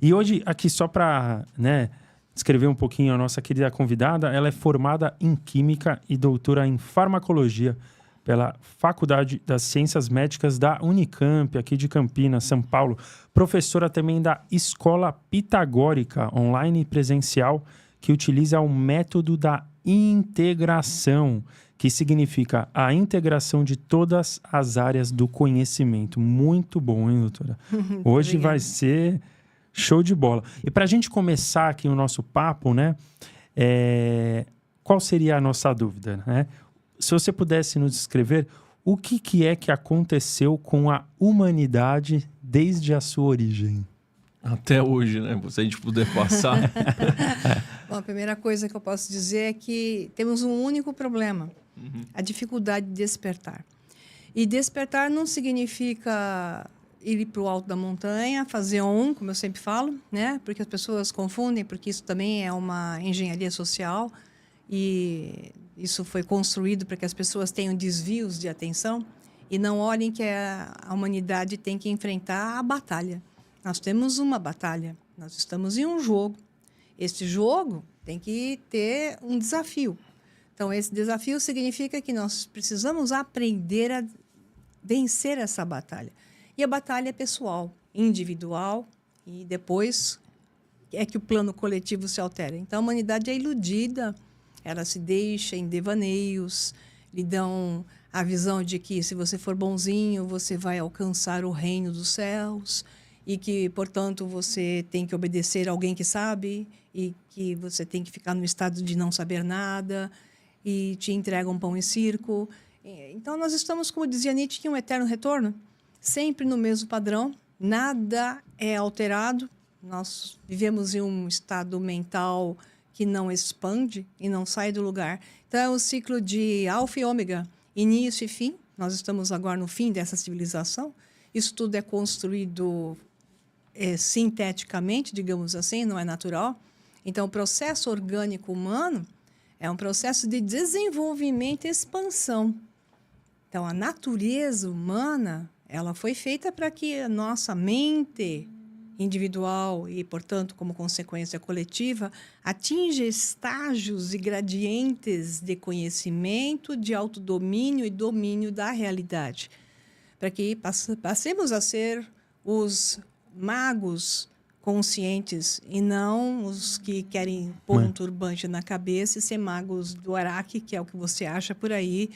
E hoje, aqui só para, né, descrever um pouquinho a nossa querida convidada, ela é formada em Química e doutora em Farmacologia pela Faculdade das Ciências Médicas da Unicamp, aqui de Campinas, São Paulo. Professora também da Escola Pitagórica, online e presencial, que utiliza o método da integração, que significa a integração de todas as áreas do conhecimento. Muito bom, hein, doutora? Hoje vai ser show de bola. E para a gente começar aqui o nosso papo, né? Qual seria a nossa dúvida, né? Se você pudesse nos descrever o que é que aconteceu com a humanidade desde a sua origem? Até hoje, né? Se a gente puder passar. Bom, a primeira coisa que eu posso dizer é que temos um único problema. A dificuldade de despertar. E despertar não significa ir para o alto da montanha, fazer como eu sempre falo, né? Porque as pessoas confundem, porque isso também é uma engenharia social e isso foi construído para que as pessoas tenham desvios de atenção e não olhem que a humanidade tem que enfrentar a batalha. Nós temos uma batalha, nós estamos em um jogo. Este jogo tem que ter um desafio. Então, esse desafio significa que nós precisamos aprender a vencer essa batalha. E a batalha é pessoal, individual, e depois é que o plano coletivo se altera. Então, a humanidade é iludida, ela se deixa em devaneios, lhe dão a visão de que se você for bonzinho, você vai alcançar o reino dos céus, e que, portanto, você tem que obedecer a alguém que sabe, e que você tem que ficar no estado de não saber nada, e te entregam pão e circo. Então, nós estamos, como dizia Nietzsche, em um eterno retorno, sempre no mesmo padrão, nada é alterado, nós vivemos em um estado mental que não expande e não sai do lugar. Então, é um ciclo de alfa e ômega, início e fim. Nós estamos agora no fim dessa civilização. Isso tudo é construído sinteticamente, digamos assim, não é natural. Então, o processo orgânico humano é um processo de desenvolvimento e expansão. Então, a natureza humana, ela foi feita para que a nossa mente individual e, portanto, como consequência coletiva, atinja estágios e gradientes de conhecimento, de autodomínio e domínio da realidade. Para que passemos a ser os magos conscientes e não os que querem pôr um turbante na cabeça e ser magos do Araque, que é o que você acha por aí,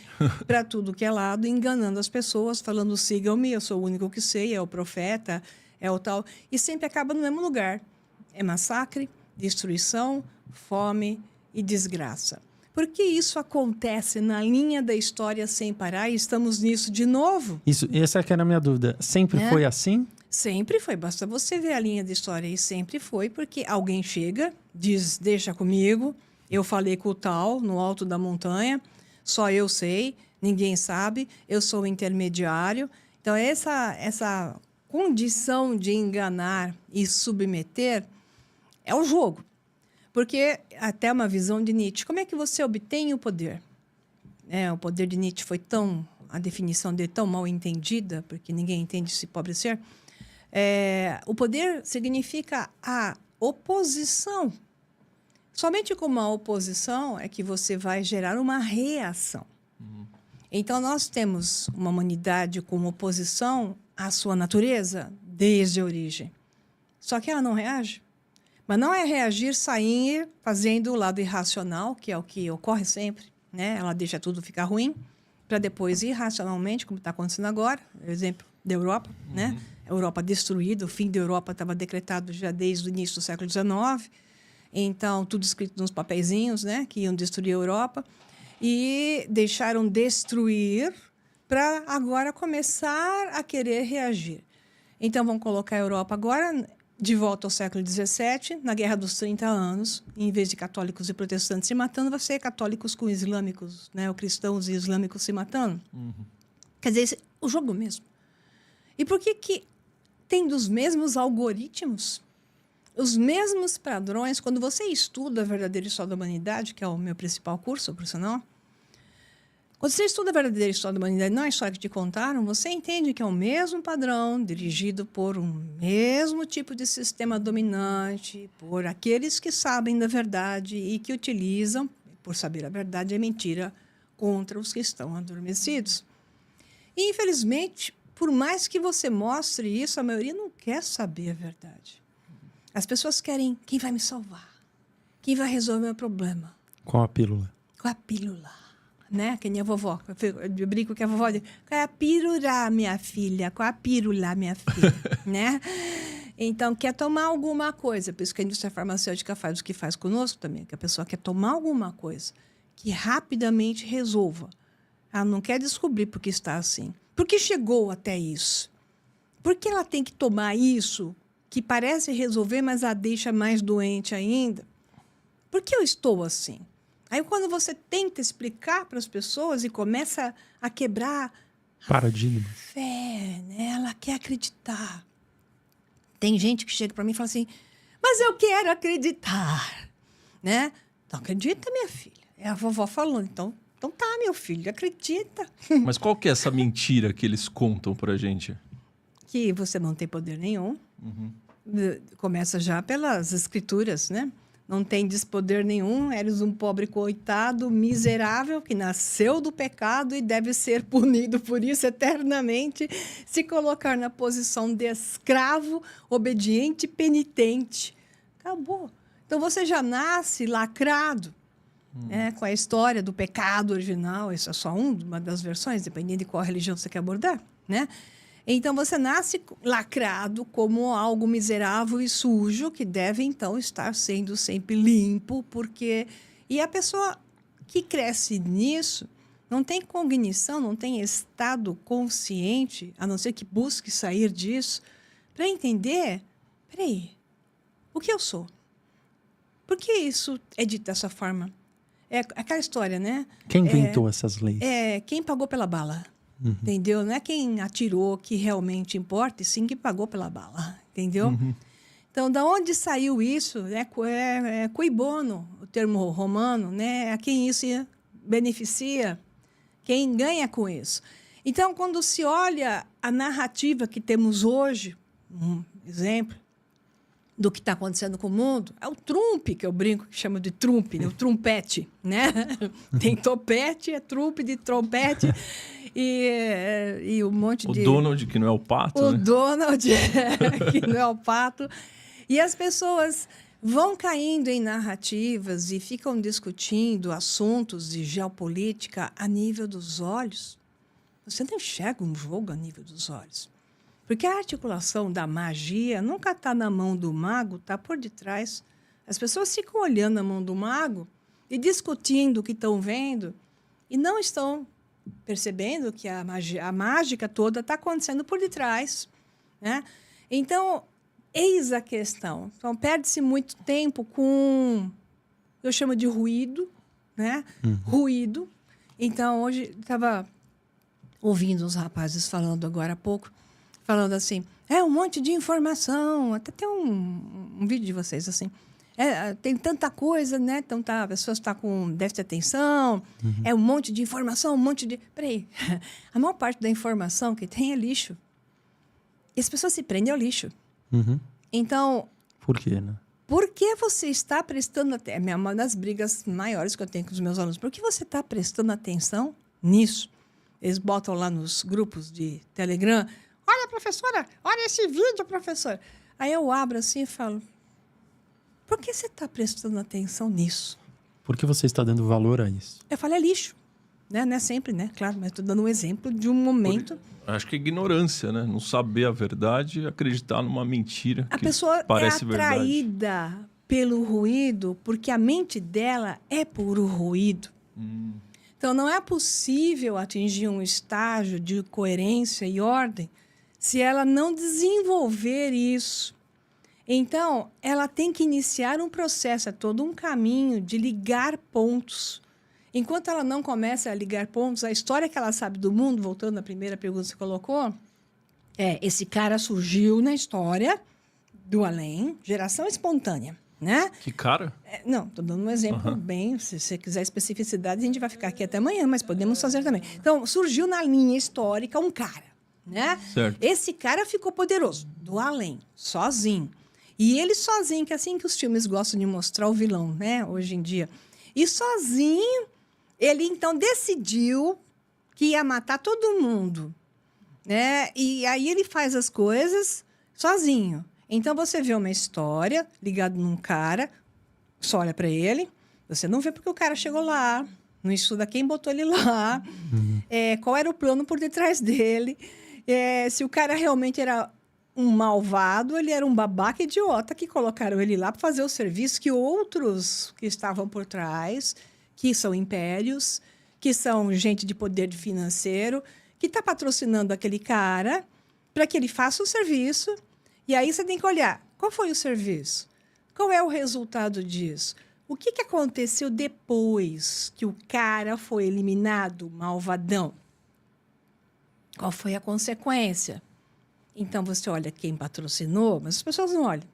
para tudo que é lado, enganando as pessoas, falando sigam-me, eu sou o único que sei, é o profeta, é o tal, e sempre acaba no mesmo lugar. É massacre, destruição, fome e desgraça. Por que isso acontece na linha da história sem parar e estamos nisso de novo? Essa que era a minha dúvida. Sempre foi assim? Sempre foi, basta você ver a linha de história e sempre foi, porque alguém chega, diz, deixa comigo, eu falei com o tal, no alto da montanha, só eu sei, ninguém sabe, eu sou o intermediário. Então, essa condição de enganar e submeter é o jogo. Porque, até uma visão de Nietzsche, como é que você obtém o poder? O poder de Nietzsche foi a definição dele tão mal entendida, porque ninguém entende esse pobre ser. O poder significa a oposição. Somente com uma oposição é que você vai gerar uma reação. Então, nós temos uma humanidade com oposição à sua natureza desde a origem. Só que ela não reage. Mas não é reagir, sair, fazendo o lado irracional, que é o que ocorre sempre, né? Ela deixa tudo ficar ruim, para depois, irracionalmente, como está acontecendo agora, exemplo da Europa, né? A Europa destruída, o fim da Europa estava decretado já desde o início do século XIX. Então, tudo escrito nos papeizinhos, né, que iam destruir a Europa. E deixaram destruir para agora começar a querer reagir. Então, vamos colocar a Europa agora de volta ao século XVII, na Guerra dos 30 Anos. Em vez de católicos e protestantes se matando, vai ser católicos com islâmicos, né, ou cristãos e islâmicos se matando. Quer dizer, o jogo mesmo. E por que tendo os mesmos algoritmos, os mesmos padrões, quando você estuda a verdadeira história da humanidade, que é o meu principal curso, por sinal, Quando você estuda a verdadeira história da humanidade, não a história que te contaram, você entende que é o mesmo padrão, dirigido por um mesmo tipo de sistema dominante, por aqueles que sabem da verdade e que utilizam, por saber a verdade, a mentira contra os que estão adormecidos. E, infelizmente, por mais que você mostre isso, a maioria não quer saber a verdade. As pessoas querem quem vai me salvar, quem vai resolver o meu problema. Qual a pílula? Com a pílula, né? Que nem a vovó. Eu brinco que a vovó diz, qual é a pílula, minha filha? Qual é a pílula, minha filha? Né? Então, quer tomar alguma coisa. Por isso que a indústria farmacêutica faz o que faz conosco também, que a pessoa quer tomar alguma coisa que rapidamente resolva. Ela não quer descobrir por que está assim. Por que chegou até isso? Por que ela tem que tomar isso, que parece resolver, mas a deixa mais doente ainda? Por que eu estou assim? Aí, quando você tenta explicar para as pessoas e começa a quebrar paradigma, a fé, né? Ela quer acreditar. Tem gente que chega para mim e fala assim, mas eu quero acreditar, né? Então, acredita, minha filha. É a vovó falando, então tá, meu filho, acredita. Mas qual que é essa mentira que eles contam pra gente? Que você não tem poder nenhum. Começa já pelas escrituras, né? Não tem poder nenhum, eres um pobre coitado, miserável, que nasceu do pecado e deve ser punido por isso eternamente, se colocar na posição de escravo, obediente, penitente. Acabou. Então, você já nasce lacrado, né, com a história do pecado original. Isso é só uma das versões, dependendo de qual religião você quer abordar, né? Então, você nasce lacrado como algo miserável e sujo, que deve, então, estar sendo sempre limpo, porque... E a pessoa que cresce nisso não tem cognição, não tem estado consciente, a não ser que busque sair disso, para entender, peraí, o que eu sou? Por que isso é dito dessa forma? É aquela história, né? Quem inventou essas leis? É quem pagou pela bala. Entendeu? Não é quem atirou que realmente importa, e sim quem pagou pela bala. Entendeu? Então, da onde saiu isso? É cui bono, o termo romano, né? A quem isso beneficia, quem ganha com isso. Então, quando se olha a narrativa que temos hoje, um exemplo do que está acontecendo com o mundo, é o Trump, que eu brinco, que chama de Trump, né? O trumpete, né? Tem topete, é Trump de trompete, e um monte de... O Donald, que não é o pato, O né? Donald, que não é o pato. E as pessoas vão caindo em narrativas e ficam discutindo assuntos de geopolítica a nível dos olhos. Você não enxerga um jogo a nível dos olhos. Porque a articulação da magia nunca está na mão do mago, está por detrás. As pessoas ficam olhando a mão do mago e discutindo o que estão vendo e não estão percebendo que a mágica toda está acontecendo por detrás, né? Então, eis a questão. Então, perde-se muito tempo com, eu chamo de ruído, né? Ruído. Então, hoje, estava ouvindo os rapazes falando agora há pouco, falando assim, um monte de informação, até tem um vídeo de vocês assim, tem tanta coisa, né? Então as pessoas estão com déficit de atenção, é um monte de informação, um monte de... Peraí, a maior parte da informação que tem é lixo. E as pessoas se prendem ao lixo. Então... Por quê, né? Por que você está prestando atenção? É uma das brigas maiores que eu tenho com os meus alunos. Por que você está prestando atenção nisso? Eles botam lá nos grupos de Telegram... Olha, professora, olha esse vídeo, professora. Aí eu abro assim e falo, por que você está prestando atenção nisso? Por que você está dando valor a isso? Eu falo, é lixo. Né? Não é sempre, né? Claro, mas estou dando um exemplo de um momento... Acho que é ignorância, né? Não saber a verdade e acreditar numa mentira A que pessoa parece é verdade. atraída pelo ruído porque a mente dela é puro ruído. Então, não é possível atingir um estágio de coerência e ordem se ela não desenvolver isso. Então, ela tem que iniciar um processo, é todo um caminho de ligar pontos. Enquanto ela não começa a ligar pontos, a história que ela sabe do mundo, voltando à primeira pergunta que você colocou, esse cara surgiu na história do além, geração espontânea, né? Que cara? Não, estou dando um exemplo bem, se você quiser especificidade, a gente vai ficar aqui até amanhã, mas podemos fazer também. Então, surgiu na linha histórica um cara, né? Certo. Esse cara ficou poderoso, do além, sozinho. E ele sozinho, que é assim que os filmes gostam de mostrar o vilão, né? Hoje em dia. E sozinho, ele então decidiu que ia matar todo mundo, né? E aí ele faz as coisas sozinho. Então você vê uma história ligada num cara, só olha para ele, você não vê porque o cara chegou lá, não estuda quem botou ele lá, qual era o plano por detrás dele, se o cara realmente era um malvado, ele era um babaca idiota que colocaram ele lá para fazer o serviço que outros que estavam por trás, que são impérios, que são gente de poder financeiro, que está patrocinando aquele cara para que ele faça o serviço. E aí você tem que olhar, qual foi o serviço? Qual é o resultado disso? O que aconteceu depois que o cara foi eliminado, malvadão? Qual foi a consequência? Então, você olha quem patrocinou, mas as pessoas não olham.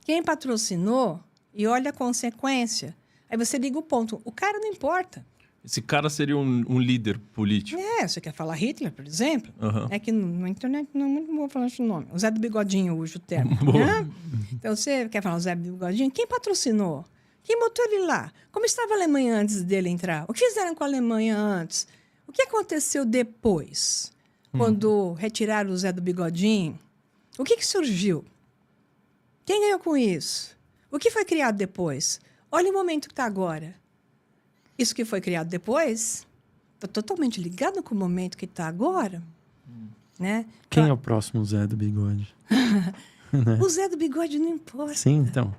Quem patrocinou e olha a consequência. Aí você liga o ponto. O cara não importa. Esse cara seria um líder político. Você quer falar Hitler, por exemplo? Uhum. É que na internet não é muito bom falar esse nome. O Zé do Bigodinho usa o termo. Né? Então, você quer falar o Zé do Bigodinho? Quem patrocinou? Quem botou ele lá? Como estava a Alemanha antes dele entrar? O que fizeram com a Alemanha antes? O que aconteceu depois? Quando retiraram o Zé do Bigodinho? O que surgiu? Quem ganhou com isso? O que foi criado depois? Olha o momento que está agora. Isso que foi criado depois está totalmente ligado com o momento que está agora. Né? Quem é o próximo Zé do Bigode? O Zé do Bigode não importa. Sim, então.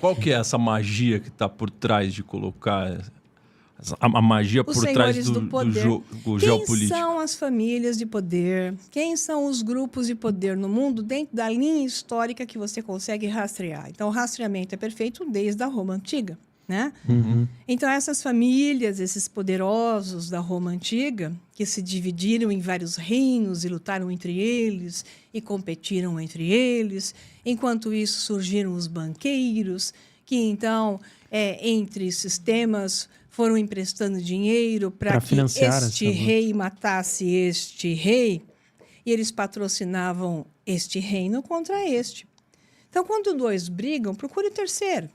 Qual que é essa magia que está por trás de colocar a magia Os por trás senhores do poder. jogo Quem geopolítico? são as famílias de poder? Quem são os grupos de poder no mundo dentro da linha histórica que você consegue rastrear? Então, o rastreamento é perfeito desde a Roma Antiga. Né? Então, essas famílias, esses poderosos da Roma Antiga, que se dividiram em vários reinos e lutaram entre eles e competiram entre eles. Enquanto isso, surgiram os banqueiros, que então, entre sistemas, foram emprestando dinheiro para que este rei matasse este rei, e eles patrocinavam este reino contra este. Então, quando dois brigam, procure o terceiro.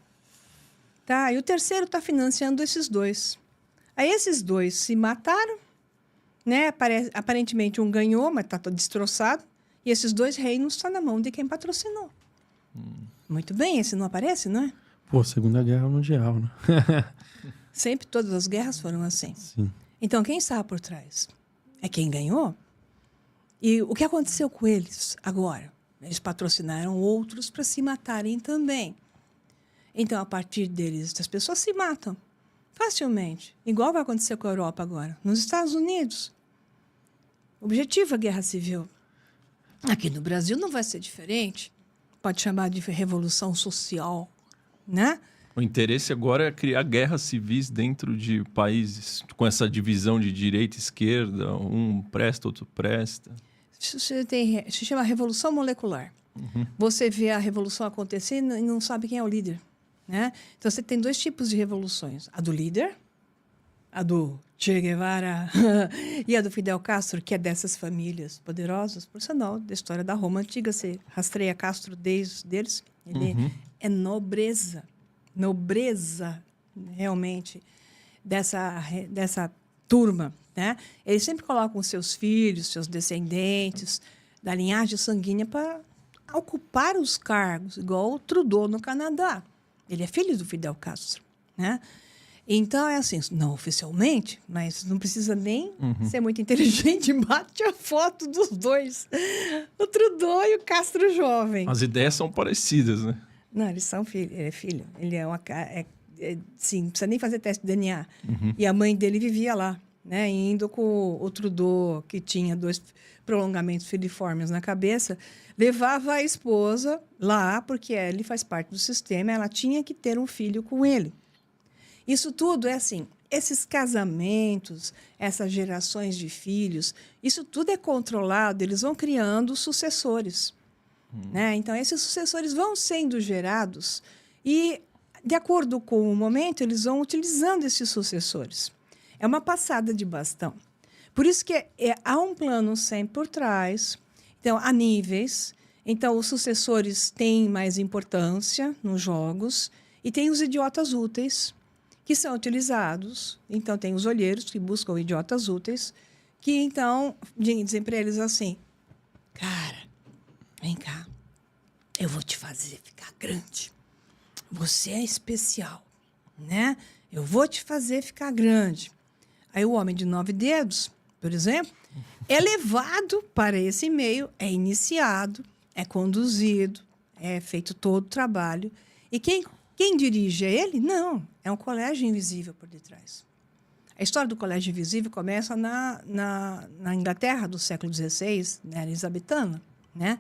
Tá? E o terceiro está financiando esses dois. Aí esses dois se mataram, né? Aparentemente um ganhou, mas está todo destroçado. E esses dois reinos estão na mão de quem patrocinou. Muito bem, esse não aparece, não é? Pô, Segunda Guerra Mundial, né? Sempre todas as guerras foram assim. Sim. Então, quem está por trás? É quem ganhou? E o que aconteceu com eles agora? Eles patrocinaram outros para se matarem também. Então, a partir deles, as pessoas se matam facilmente. Igual vai acontecer com a Europa agora. Nos Estados Unidos. O objetivo é a guerra civil. Aqui no Brasil não vai ser diferente. Pode chamar de revolução social, né? O interesse agora é criar guerras civis dentro de países com essa divisão de direita e esquerda. Um presta, outro presta. Se chama revolução molecular. Você vê a revolução acontecendo e não sabe quem é o líder. Né? Então, você tem dois tipos de revoluções. A do líder, a do Che Guevara e a do Fidel Castro, que é dessas famílias poderosas. Por sinal, da história da Roma Antiga, você rastreia Castro desde eles. Ele é nobreza. Nobreza, realmente, dessa turma. Né? Eles sempre colocam seus filhos, seus descendentes, da linhagem sanguínea para ocupar os cargos, igual o Trudeau no Canadá. Ele é filho do Fidel Castro, né? Então, é assim, não oficialmente, mas não precisa nem ser muito inteligente, bate a foto dos dois, o Trudeau e o Castro jovem. As ideias são parecidas, né? Não, eles são filhos, ele é filho. Ele sim, não precisa nem fazer teste de DNA. E a mãe dele vivia lá, né? Indo com o Trudeau, que tinha 2 prolongamentos filiformes na cabeça, levava a esposa lá, porque ele faz parte do sistema, ela tinha que ter um filho com ele. Isso tudo é assim, esses casamentos, essas gerações de filhos, isso tudo é controlado, eles vão criando sucessores. Né? Então, esses sucessores vão sendo gerados e De acordo com o momento, eles vão utilizando esses sucessores. É uma passada de bastão. Por isso que há um plano sempre por trás. Então, há níveis. Então, os sucessores têm mais importância nos jogos. E tem os idiotas úteis, que são utilizados. Então, tem os olheiros que buscam idiotas úteis, que, então, dizem para eles assim, cara, vem cá, eu vou te fazer ficar grande. Você é especial, né? Eu vou te fazer ficar grande. Aí o homem de 9 dedos, por exemplo, é levado para esse meio, é iniciado, é conduzido, é feito todo o trabalho. E quem dirige é ele? Não, é um colégio invisível por detrás. A história do colégio invisível começa na Inglaterra do século XVI, né, elizabetana, né?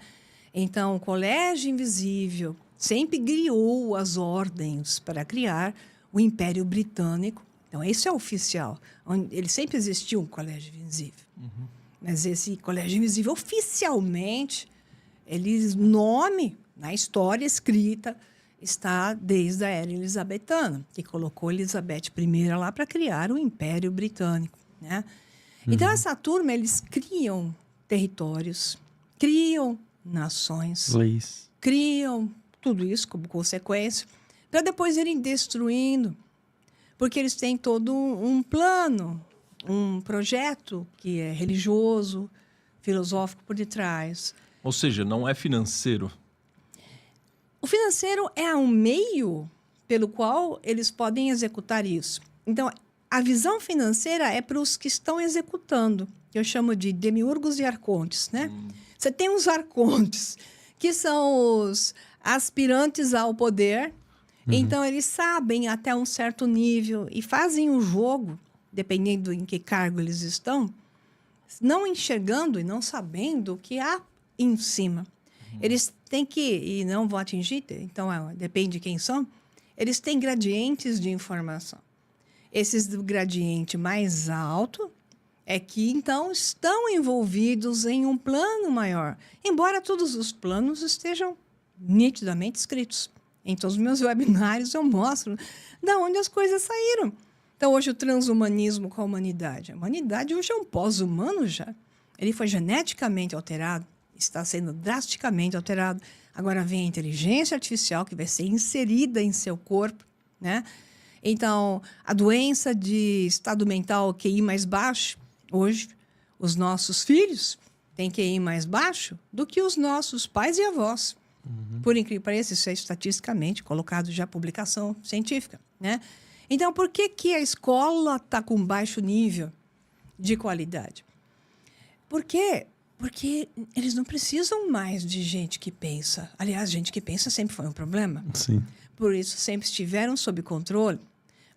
Então, o colégio invisível sempre criou as ordens para criar o Império Britânico. Então, esse é oficial. Ele sempre existiu um colégio invisível. Uhum. Mas esse colégio invisível, oficialmente, o nome na história escrita está desde a era elizabetana, que colocou Elizabeth I lá para criar o Império Britânico, né? Uhum. Então, essa turma, eles criam territórios, criam nações, leis, criam tudo isso como consequência, para depois irem destruindo, porque eles têm todo um plano, um projeto que é religioso, filosófico por detrás. Ou seja, não é financeiro. O financeiro é um meio pelo qual eles podem executar isso. Então, a visão financeira é para os que estão executando. Eu chamo de demiurgos e arcontes, né? Você tem os arcontes, que são os aspirantes ao poder. Então, eles sabem até um certo nível e fazem o jogo, dependendo em que cargo eles estão, não enxergando e não sabendo o que há em cima. Eles têm que, e não vão atingir, então depende de quem são, eles têm gradientes de informação. Esses do gradiente mais alto é que, então, estão envolvidos em um plano maior, embora todos os planos estejam nitidamente escritos. Em todos os meus webinários eu mostro de onde as coisas saíram. Então, hoje, o transhumanismo com a humanidade. A humanidade hoje é um pós-humano já. Ele foi geneticamente alterado, está sendo drasticamente alterado. Agora vem a inteligência artificial que vai ser inserida em seu corpo, né? Então, a doença de estado mental QI mais baixo, hoje, os nossos filhos têm QI mais baixo do que os nossos pais e avós. Por incrível que pareça, isso é estatisticamente colocado já publicação científica, né? Então, por que a escola está com baixo nível de qualidade? Porque eles não precisam mais de gente que pensa. Aliás, gente que pensa sempre foi um problema. Sim. Por isso, sempre estiveram sob controle.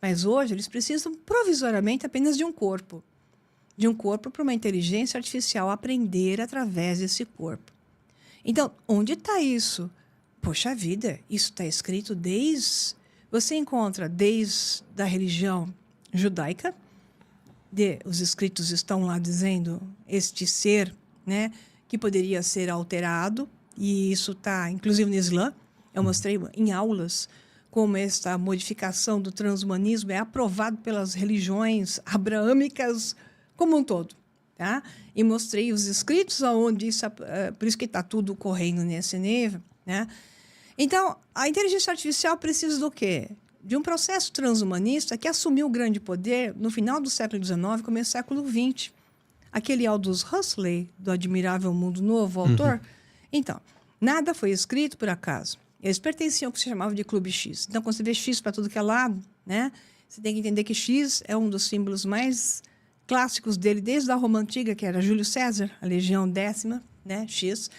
Mas hoje, eles precisam provisoriamente apenas de um corpo. De um corpo para uma inteligência artificial aprender através desse corpo. Então, onde está isso? Poxa vida, isso está escrito desde... Você encontra desde a religião judaica, os escritos estão lá dizendo este ser, né, que poderia ser alterado, e isso está, inclusive, no Islã. Eu mostrei em aulas como esta modificação do transhumanismo é aprovado pelas religiões abraâmicas como um todo. Tá? E mostrei os escritos onde isso, por isso que está tudo correndo nesse nível, né? Então, a inteligência artificial precisa do quê? De um processo transhumanista que assumiu grande poder no final do século XIX, começo do século XX. Aquele Aldous Huxley, do Admirável Mundo Novo, o autor. Então, nada foi escrito por acaso. Eles pertenciam ao que se chamava de Clube X. Então, quando você vê X para tudo que é lado, né, você tem que entender que X é um dos símbolos mais clássicos dele, desde a Roma Antiga, que era Júlio César, a Legião Décima, né, X.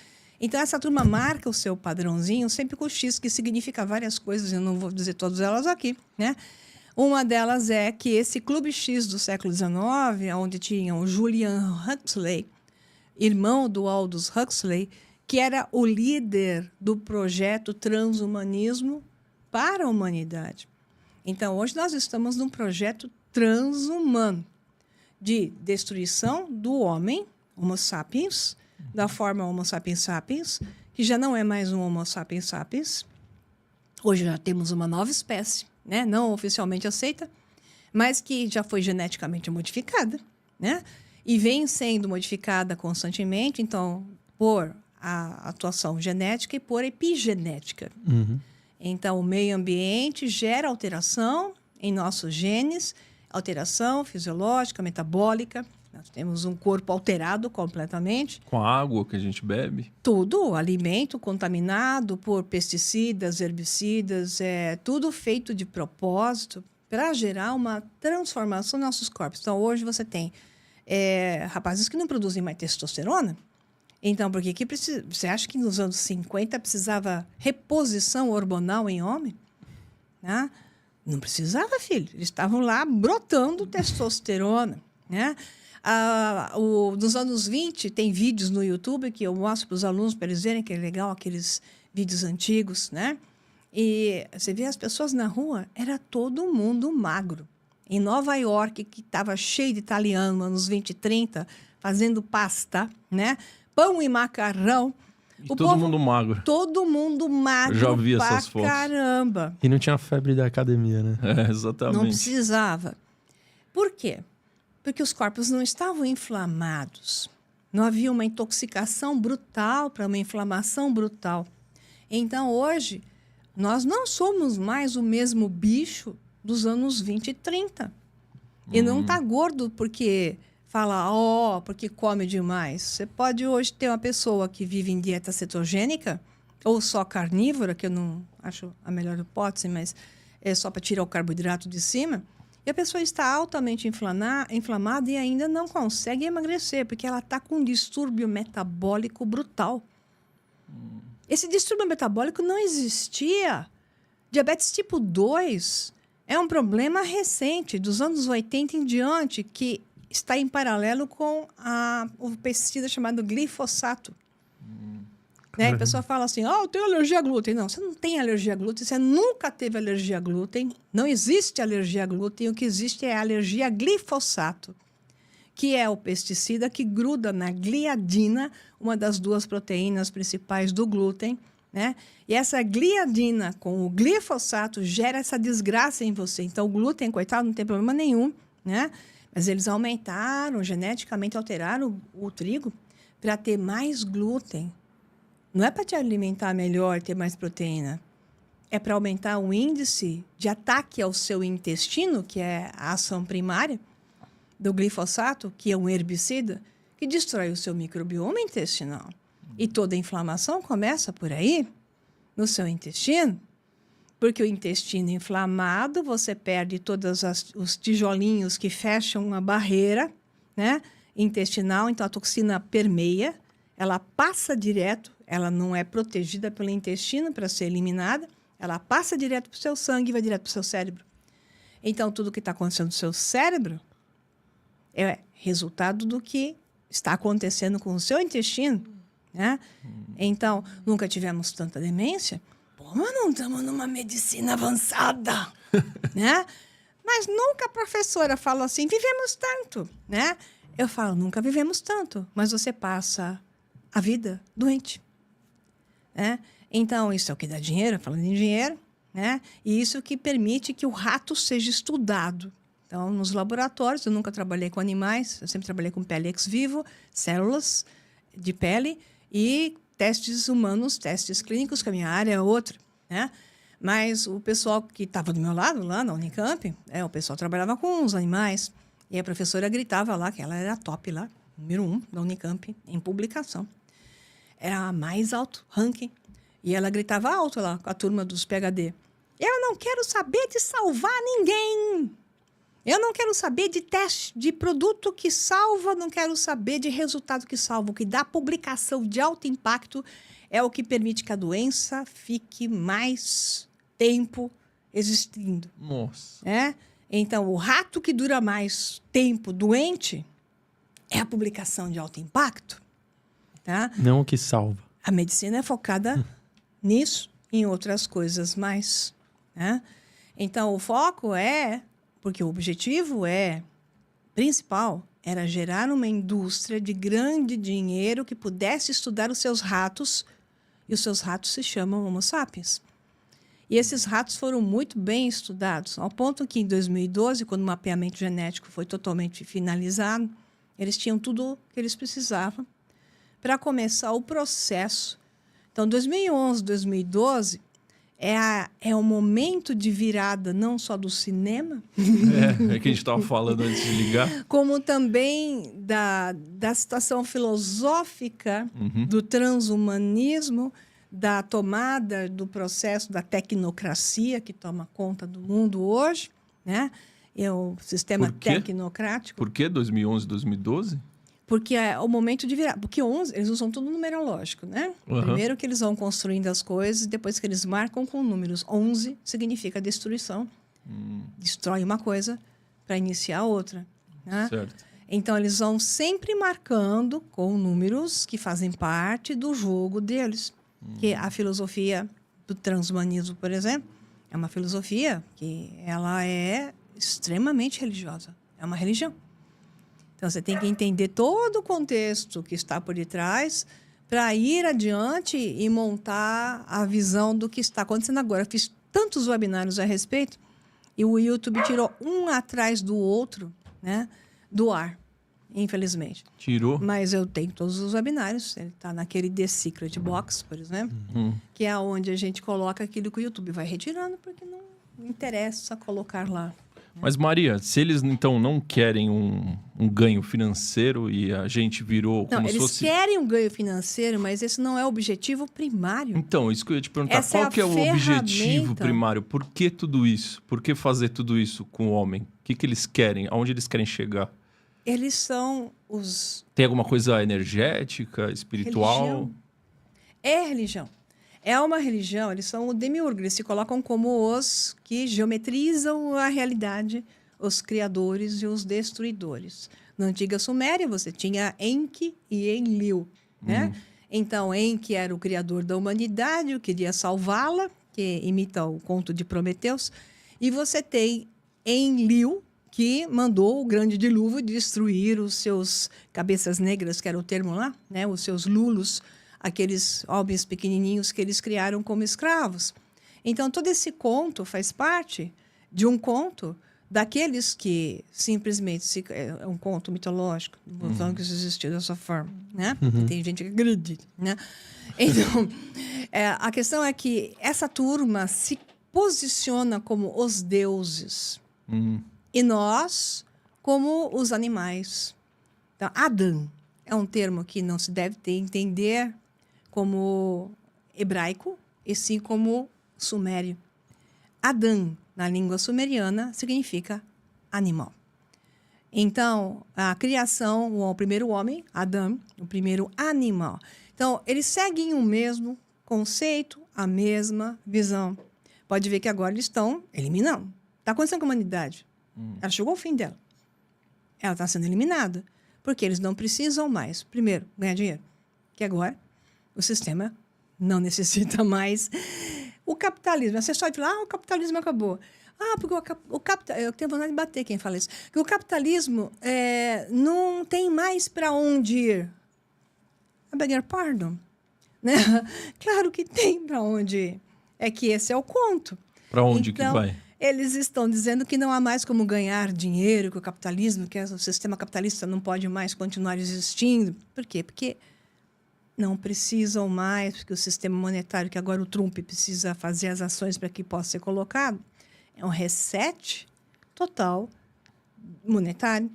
Então, essa turma marca o seu padrãozinho sempre com X, que significa várias coisas, eu não vou dizer todas elas aqui, né? Uma delas é que esse Clube X do século XIX, onde tinha o Julian Huxley, irmão do Aldous Huxley, que era o líder do projeto Transhumanismo para a humanidade. Então, hoje nós estamos num projeto transhumano de destruição do homem, Homo sapiens, da forma Homo sapiens sapiens, que já não é mais um Homo sapiens sapiens. Hoje já temos uma nova espécie, né? Não oficialmente aceita, mas que já foi geneticamente modificada, né? E vem sendo modificada constantemente, então, por a atuação genética e por epigenética. Então, o meio ambiente gera alteração em nossos genes, alteração fisiológica, metabólica. Nós temos um corpo alterado completamente. Com a água que a gente bebe. Tudo, alimento contaminado por pesticidas, herbicidas, tudo feito de propósito para gerar uma transformação nos nossos corpos. Então, hoje você tem rapazes que não produzem mais testosterona. Então, por que precisa? Você acha que nos anos 50 precisava reposição hormonal em homem? Né? Não precisava, filho. Eles estavam lá brotando testosterona, né? Nos anos 20, tem vídeos no YouTube que eu mostro para os alunos para eles verem que é legal, aqueles vídeos antigos, né? E você vê as pessoas na rua, era todo mundo magro. Em Nova York, que estava cheio de italiano, anos 20 e 30, fazendo pasta, né? Pão e macarrão. E todo mundo magro. Todo mundo magro. Eu já vi pra essas fotos. Caramba. E não tinha febre da academia, né? Exatamente. Não precisava. Por quê? Porque os corpos não estavam inflamados. Não havia uma intoxicação brutal para uma inflamação brutal. Então, hoje, nós não somos mais o mesmo bicho dos anos 20 e 30. E não está gordo porque fala, porque come demais. Você pode hoje ter uma pessoa que vive em dieta cetogênica ou só carnívora, que eu não acho a melhor hipótese, mas é só para tirar o carboidrato de cima. E a pessoa está altamente inflamada e ainda não consegue emagrecer, porque ela está com um distúrbio metabólico brutal. Esse distúrbio metabólico não existia. Diabetes tipo 2 é um problema recente, dos anos 80 em diante, que está em paralelo com o pesticida chamado glifosato. Né? A pessoa fala assim, eu tenho alergia a glúten. Não, você não tem alergia a glúten, você nunca teve alergia a glúten. Não existe alergia a glúten, o que existe é a alergia a glifosato, que é o pesticida que gruda na gliadina, uma das duas proteínas principais do glúten, né? E essa gliadina com o glifosato gera essa desgraça em você. Então, o glúten, coitado, não tem problema nenhum, né? Mas eles aumentaram, geneticamente alteraram o trigo para ter mais glúten. Não é para te alimentar melhor, ter mais proteína. É para aumentar o índice de ataque ao seu intestino, que é a ação primária do glifosato, que é um herbicida, que destrói o seu microbioma intestinal. E toda inflamação começa por aí, no seu intestino. Porque o intestino inflamado, você perde todos os tijolinhos que fecham a barreira, né, intestinal, então a toxina permeia, ela passa direto, ela não é protegida pelo intestino para ser eliminada, ela passa direto para o seu sangue e vai direto para o seu cérebro. Então, tudo que está acontecendo no seu cérebro é resultado do que está acontecendo com o seu intestino, né? Então, nunca tivemos tanta demência, mas não estamos numa medicina avançada, né? Mas nunca a professora fala assim, vivemos tanto, né? Eu falo, nunca vivemos tanto, mas você passa a vida doente, né? Então, isso é o que dá dinheiro, falando em dinheiro, né? E isso que permite que o rato seja estudado. Então, nos laboratórios, eu nunca trabalhei com animais, eu sempre trabalhei com pele ex vivo, células de pele e testes humanos, testes clínicos, que a minha área é outra, né? Mas o pessoal que estava do meu lado, lá na Unicamp, o pessoal trabalhava com os animais. E a professora gritava lá que ela era top lá, número 1 da Unicamp, em publicação. Era a mais alto ranking. E ela gritava alto lá com a turma dos PhD. Eu não quero saber de salvar ninguém. Eu não quero saber de teste, de produto que salva, não quero saber de resultado que salva. O que dá publicação de alto impacto é o que permite que a doença fique mais tempo existindo. Nossa. Então, o rato que dura mais tempo doente é a publicação de alto impacto. Tá? Não o que salva. A medicina é focada nisso e em outras coisas mais. Né? Então, o foco porque o objetivo principal era gerar uma indústria de grande dinheiro que pudesse estudar os seus ratos, e os seus ratos se chamam Homo sapiens. E esses ratos foram muito bem estudados, ao ponto que, em 2012, quando o mapeamento genético foi totalmente finalizado, eles tinham tudo que eles precisavam para começar o processo. Então, 2011, 2012 é o momento de virada não só do cinema, É que a gente estava falando antes de ligar. como também da situação filosófica do transhumanismo, da tomada do processo da tecnocracia que toma conta do mundo hoje, né? É o sistema Por quê? tecnocrático. Por que 2011, 2012? Porque é o momento de virar. Porque 11, eles usam tudo numerológico, né? Uhum. Primeiro que eles vão construindo as coisas, depois que eles marcam com números. 11 significa destruição. Destrói uma coisa para iniciar outra. Né? Certo. Então, eles vão sempre marcando com números que fazem parte do jogo deles. Que a filosofia do transhumanismo, por exemplo, é uma filosofia que ela é extremamente religiosa. É uma religião. Então, você tem que entender todo o contexto que está por detrás para ir adiante e montar a visão do que está acontecendo agora. Eu fiz tantos webinários a respeito e o YouTube tirou um atrás do outro, né, do ar, infelizmente. Tirou? Mas eu tenho todos os webinários. Ele está naquele The Secret Box, por exemplo, que é onde a gente coloca aquilo que o YouTube vai retirando, porque não interessa colocar lá. Mas, Maria, se eles, então, não querem um ganho financeiro e a gente virou Não, como se eles fosse... querem um ganho financeiro, mas esse não é o objetivo primário. Então, isso que eu ia te perguntar. Essa é Qual a que é o objetivo ferramenta. primário? Por que tudo isso? Por que fazer tudo isso com o homem? O que eles querem? Aonde eles querem chegar? Eles são os... Tem alguma coisa energética, espiritual? Religião. É religião. É uma religião, eles são o demiurgo, eles se colocam como os que geometrizam a realidade, os criadores e os destruidores. Na antiga Suméria, você tinha Enki e Enlil, né? Então, Enki era o criador da humanidade, queria salvá-la, que imita o conto de Prometeus. E você tem Enlil, que mandou o grande dilúvio destruir os seus cabeças negras, que era o termo lá, né? Os seus lulos, aqueles homens pequenininhos que eles criaram como escravos. Então, todo esse conto faz parte de um conto daqueles que simplesmente... é um conto mitológico, não vou falando que isso existiu dessa forma, né? Tem gente que acredita, né? Então, a questão é que essa turma se posiciona como os deuses e nós como os animais. Então, Adão é um termo que não se deve entender como hebraico, e sim como sumério. Adão, na língua sumeriana, significa animal. Então, a criação, o primeiro homem, Adão, o primeiro animal. Então, eles seguem o mesmo conceito, a mesma visão. Pode ver que agora eles estão eliminando. Está acontecendo com a humanidade. Ela chegou ao fim dela. Ela está sendo eliminada. Porque eles não precisam mais, primeiro, ganhar dinheiro. Que agora o sistema não necessita mais. O capitalismo, você só fala, o capitalismo acabou. Porque o capitalismo... Eu tenho vontade de bater quem fala isso. Que o capitalismo não tem mais para onde ir. I beg your pardon. Né? Claro que tem para onde ir. É que esse é o conto. Para onde então, que vai? Eles estão dizendo que não há mais como ganhar dinheiro, que o capitalismo, que o sistema capitalista não pode mais continuar existindo. Por quê? Porque não precisam mais, porque o sistema monetário, que agora o Trump precisa fazer as ações para que possa ser colocado, é um reset total monetário.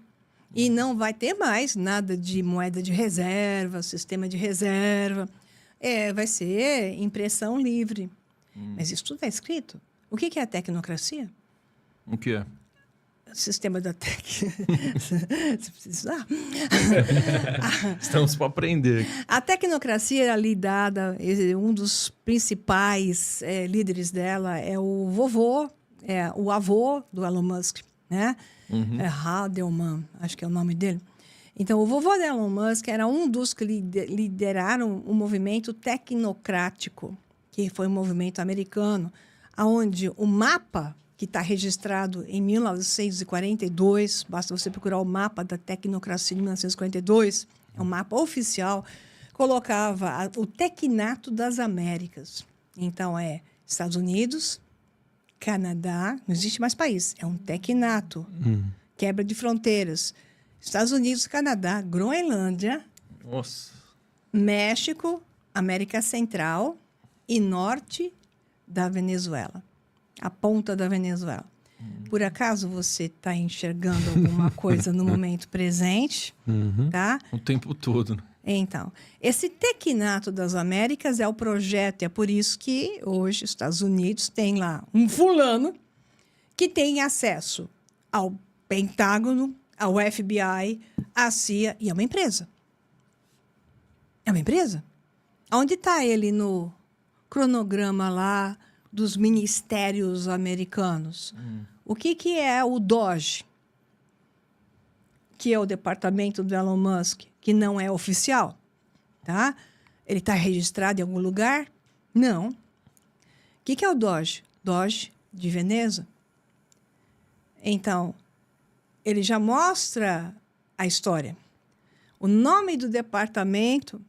E não vai ter mais nada de moeda de reserva, sistema de reserva. Vai ser impressão livre. Mas isso tudo está escrito. O que é a tecnocracia? O que é? Sistema da Você precisa... Estamos para aprender. A tecnocracia é ali dada, um dos principais líderes dela é o o avô do Elon Musk, né? É Hadelman, acho que é o nome dele. Então, o vovô do Elon Musk era um dos que lideraram o movimento tecnocrático, que foi um movimento americano, onde o mapa que está registrado em 1942, basta você procurar o mapa da tecnocracia de 1942, é um mapa oficial, colocava o Tecnato das Américas. Então, Estados Unidos, Canadá, não existe mais país, é um tecnato, quebra de fronteiras. Estados Unidos, Canadá, Groenlândia, Nossa. México, América Central e norte da Venezuela, a ponta da Venezuela. Por acaso você está enxergando alguma coisa no momento presente? Tá? O tempo todo, né? Então, esse Tecnato das Américas é o projeto, e é por isso que hoje os Estados Unidos tem lá um fulano que tem acesso ao Pentágono, ao FBI, à CIA, e é uma empresa. É uma empresa. Onde está ele no cronograma lá dos ministérios americanos? O que é o DOGE? Que é o departamento do Elon Musk, que não é oficial, tá? Ele está registrado em algum lugar? Não. O que é o DOGE? DOGE de Veneza. Então, ele já mostra a história. O nome do departamento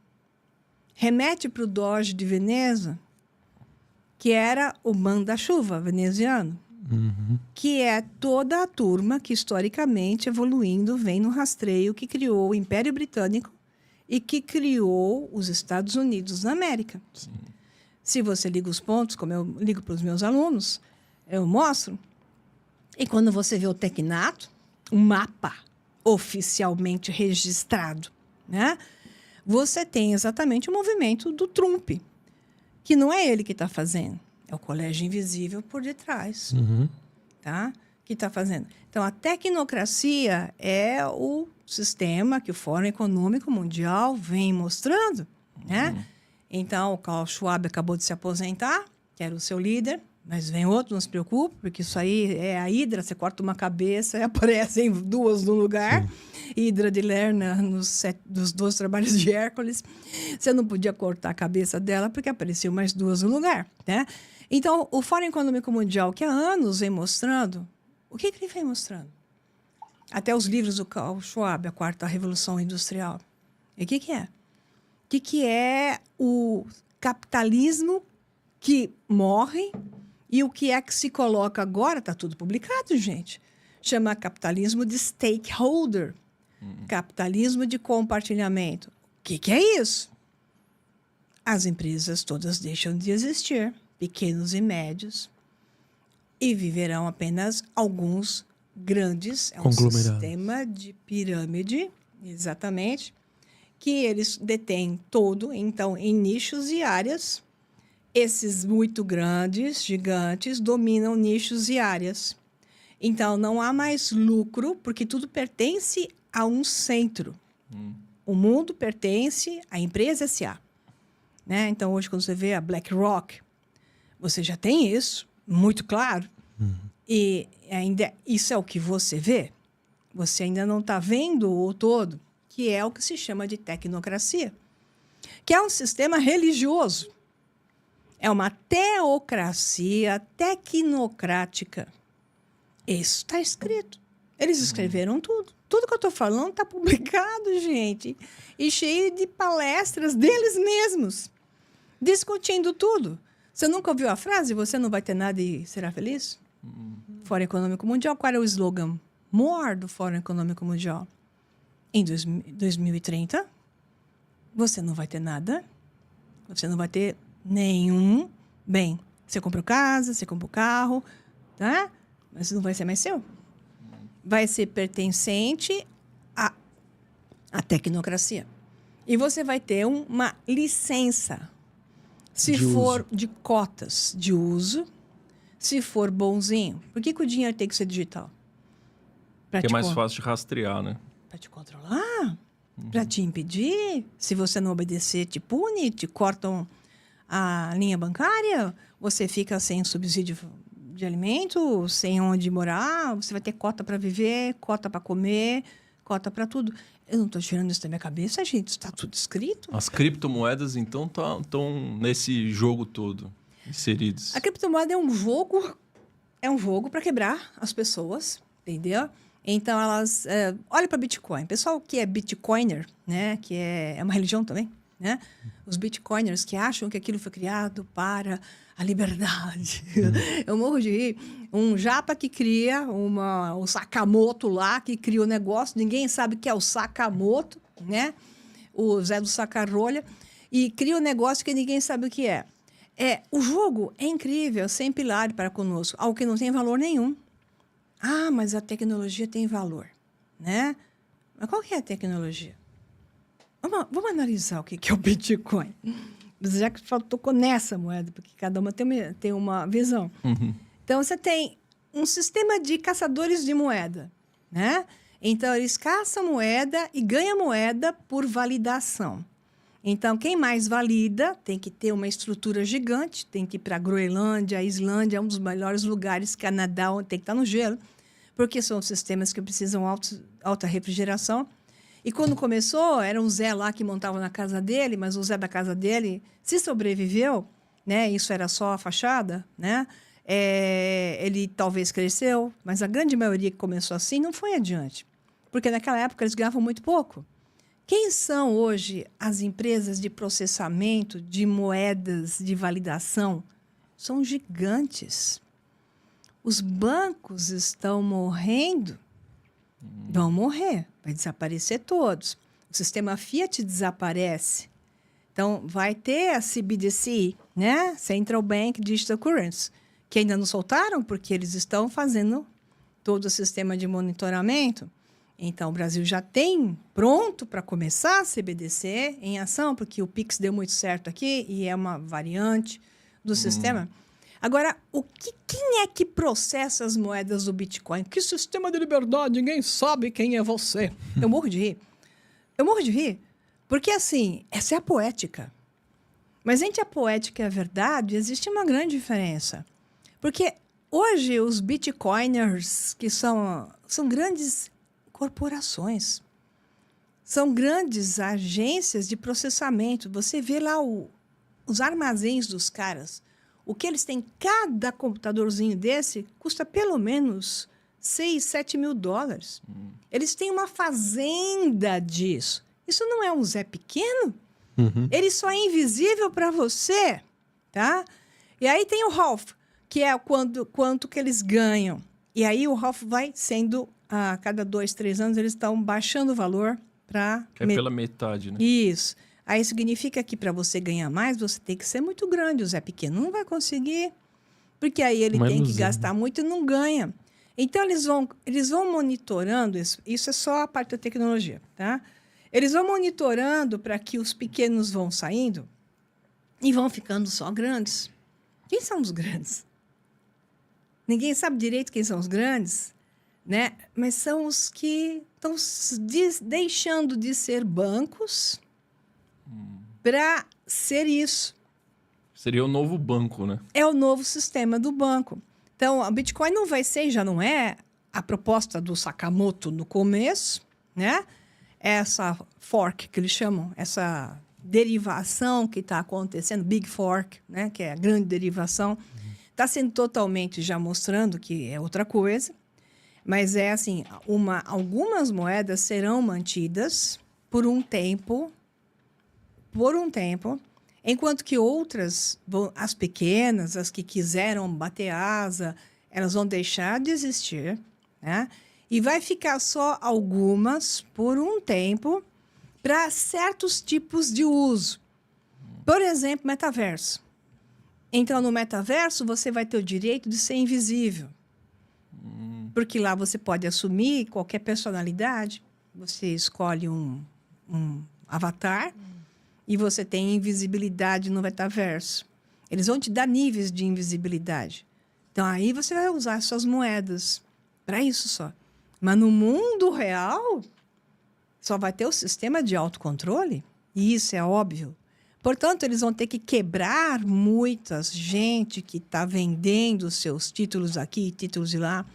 remete para o DOGE de Veneza, que era o manda-chuva veneziano, que é toda a turma que, historicamente, evoluindo, vem no rastreio que criou o Império Britânico e que criou os Estados Unidos da América. Sim. Se você liga os pontos, como eu ligo para os meus alunos, eu mostro. E quando você vê o Tecnato, um mapa oficialmente registrado, né? Você tem exatamente o movimento do Trump, que não é ele que está fazendo, é o colégio invisível por detrás, tá? Que está fazendo. Então, a tecnocracia é o sistema que o Fórum Econômico Mundial vem mostrando, né? Então, o Klaus Schwab acabou de se aposentar, que era o seu líder, mas vem outro, não se preocupe, porque isso aí é a hidra, você corta uma cabeça e aparecem duas no lugar. Hidra de Lerna, dos 12 trabalhos de Hércules. Você não podia cortar a cabeça dela, porque apareciam mais duas no lugar, né? Então, o Fórum Econômico Mundial, que há anos vem mostrando, o que ele vem mostrando? Até os livros do Klaus Schwab, A Quarta Revolução Industrial. E o que é? O que é o capitalismo que morre e o que é que se coloca agora? Está tudo publicado, gente. Chama capitalismo de stakeholder. Capitalismo de compartilhamento. O que é isso? As empresas todas deixam de existir, pequenos e médios, e viverão apenas alguns grandes. É um sistema de pirâmide, exatamente, que eles detêm todo, então, em nichos e áreas. Esses muito grandes, gigantes, dominam nichos e áreas. Então, não há mais lucro, porque tudo pertence a um centro. O mundo pertence à empresa SA. Né? Então, hoje, quando você vê a BlackRock, você já tem isso, muito claro. E ainda isso é o que você vê. Você ainda não está vendo o todo, que é o que se chama de tecnocracia, que é um sistema religioso. É uma teocracia tecnocrática. Isso está escrito. Eles escreveram tudo. Tudo que eu estou falando está publicado, gente. E cheio de palestras deles mesmos, discutindo tudo. Você nunca ouviu a frase, você não vai ter nada e será feliz? Fórum Econômico Mundial, qual é o slogan maior do Fórum Econômico Mundial? Em 2030, você não vai ter nada, você não vai ter nenhum bem. Você comprou casa, você comprou carro, tá? Mas não vai ser mais seu. Vai ser pertencente à tecnocracia. E você vai ter uma licença, se for de cotas de uso, se for bonzinho. Por que o dinheiro tem que ser digital? Porque é mais fácil de rastrear, né? Para te controlar, para te impedir. Se você não obedecer, te pune, te cortam a linha bancária, você fica sem subsídio de alimento, sem onde morar, você vai ter cota para viver, cota para comer, cota para tudo. Eu não estou tirando isso da minha cabeça, gente, está tudo escrito. As criptomoedas, então, estão nesse jogo todo, inseridos. A criptomoeda é um jogo para quebrar as pessoas, entendeu? Então, elas... olha para Bitcoin. Pessoal que é Bitcoiner, né, que é uma religião também, né? Os bitcoiners que acham que aquilo foi criado para a liberdade. Eu morro de rir. Um japa que cria o Sakamoto lá, que cria o negócio, ninguém sabe o que é o Sakamoto, né? O Zé do Sacarolha, e cria o negócio que ninguém sabe o que é. O jogo é incrível, sempre hilário para conosco, algo que não tem valor nenhum. Ah, mas a tecnologia tem valor, né? Mas qual que é a tecnologia? Vamos analisar o que é o Bitcoin. Já que tocou nessa moeda, porque cada uma tem uma visão. Uhum. Então, você tem um sistema de caçadores de moeda, né? Então, eles caçam moeda e ganham moeda por validação. Então, quem mais valida tem que ter uma estrutura gigante, tem que ir para a Groenlândia, a Islândia, é um dos melhores lugares, Canadá, onde tem que estar no gelo, porque são sistemas que precisam alta refrigeração. E quando começou, era um Zé lá que montava na casa dele, mas o Zé da casa dele, se sobreviveu, né? Isso era só a fachada, né? Ele talvez cresceu, mas a grande maioria que começou assim não foi adiante. Porque naquela época eles ganhavam muito pouco. Quem são hoje as empresas de processamento de moedas de validação? São gigantes. Os bancos estão morrendo. Vão morrer, vai desaparecer todos. O sistema Fiat desaparece. Então, vai ter a CBDC, né? Central Bank Digital Currency, que ainda não soltaram, porque eles estão fazendo todo o sistema de monitoramento. Então, o Brasil já tem pronto para começar a CBDC em ação, porque o Pix deu muito certo aqui e é uma variante do sistema. Agora, quem é que processa as moedas do Bitcoin? Que sistema de liberdade? Ninguém sabe quem é você. Eu morro de rir. Eu morro de rir. Porque, assim, essa é a poética. Mas entre a poética e a verdade, existe uma grande diferença. Porque hoje os Bitcoiners, que são grandes corporações, são grandes agências de processamento. Você vê lá os armazéns dos caras. O que eles têm, cada computadorzinho desse, custa pelo menos 6, 7 mil dólares. Eles têm uma fazenda disso. Isso não é um Zé pequeno? Ele só é invisível para você, tá? E aí tem o Ralph, que é quanto que eles ganham. E aí o Ralph vai sendo, a cada 2, 3 anos, eles estão baixando o valor para... pela metade, né? Isso. Aí significa que para você ganhar mais, você tem que ser muito grande. O Zé Pequeno não vai conseguir, porque aí ele tem que gastar muito e não ganha. Então, eles vão monitorando isso. Isso é só a parte da tecnologia, tá? Eles vão monitorando para que os pequenos vão saindo e vão ficando só grandes. Quem são os grandes? Ninguém sabe direito quem são os grandes, né? Mas são os que estão deixando de ser bancos para ser isso. Seria o novo banco, né? É o novo sistema do banco. Então, a Bitcoin não vai ser, já não é, a proposta do Sakamoto no começo, né? Essa fork que eles chamam, essa derivação que está acontecendo, Big Fork, né? Que é a grande derivação, está sendo totalmente já mostrando que é outra coisa. Mas é assim, algumas moedas serão mantidas por um tempo, enquanto que outras, as pequenas, as que quiseram bater asa, elas vão deixar de existir, né? E vai ficar só algumas por um tempo para certos tipos de uso. Por exemplo, metaverso. Então, no metaverso, você vai ter o direito de ser invisível. Porque lá você pode assumir qualquer personalidade. Você escolhe um avatar e você tem invisibilidade no metaverso. Eles vão te dar níveis de invisibilidade. Então, aí você vai usar suas moedas para isso só. Mas no mundo real, só vai ter o sistema de autocontrole. E isso é óbvio. Portanto, eles vão ter que quebrar muita gente que está vendendo seus títulos aqui e títulos de lá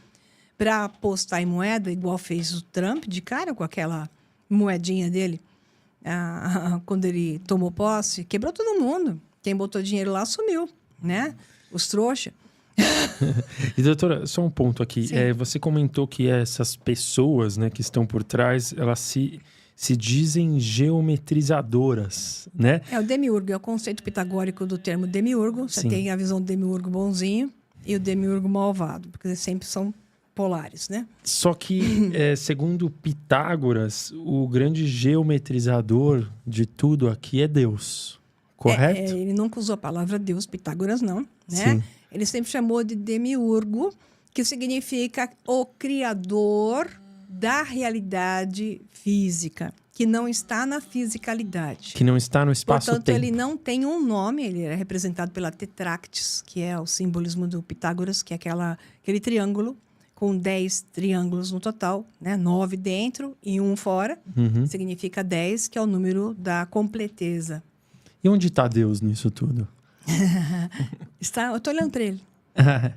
para apostar em moeda, igual fez o Trump de cara com aquela moedinha dele. Quando ele tomou posse, quebrou todo mundo. Quem botou dinheiro lá sumiu, né? Os trouxas. E, doutora, só um ponto aqui. Você comentou que essas pessoas, né, que estão por trás, elas se se dizem geometrizadoras, né? É o demiurgo, é o conceito pitagórico do termo demiurgo. Você Sim. tem a visão do demiurgo bonzinho e o demiurgo malvado, porque eles sempre são polares, né? Só que, segundo Pitágoras, o grande geometrizador de tudo aqui é Deus, correto? Ele nunca usou a palavra Deus, Pitágoras não, né? Sim. Ele sempre chamou de demiurgo, que significa o criador da realidade física, que não está na fisicalidade. Que não está no espaço-tempo. Portanto, ele não tem um nome, ele é representado pela tetractis, que é o simbolismo do Pitágoras, que é aquele triângulo com 10 triângulos no total, né? 9 dentro e 1 fora. Uhum. Significa 10, que é o número da completeza. E onde está Deus nisso tudo? Eu estou olhando para ele.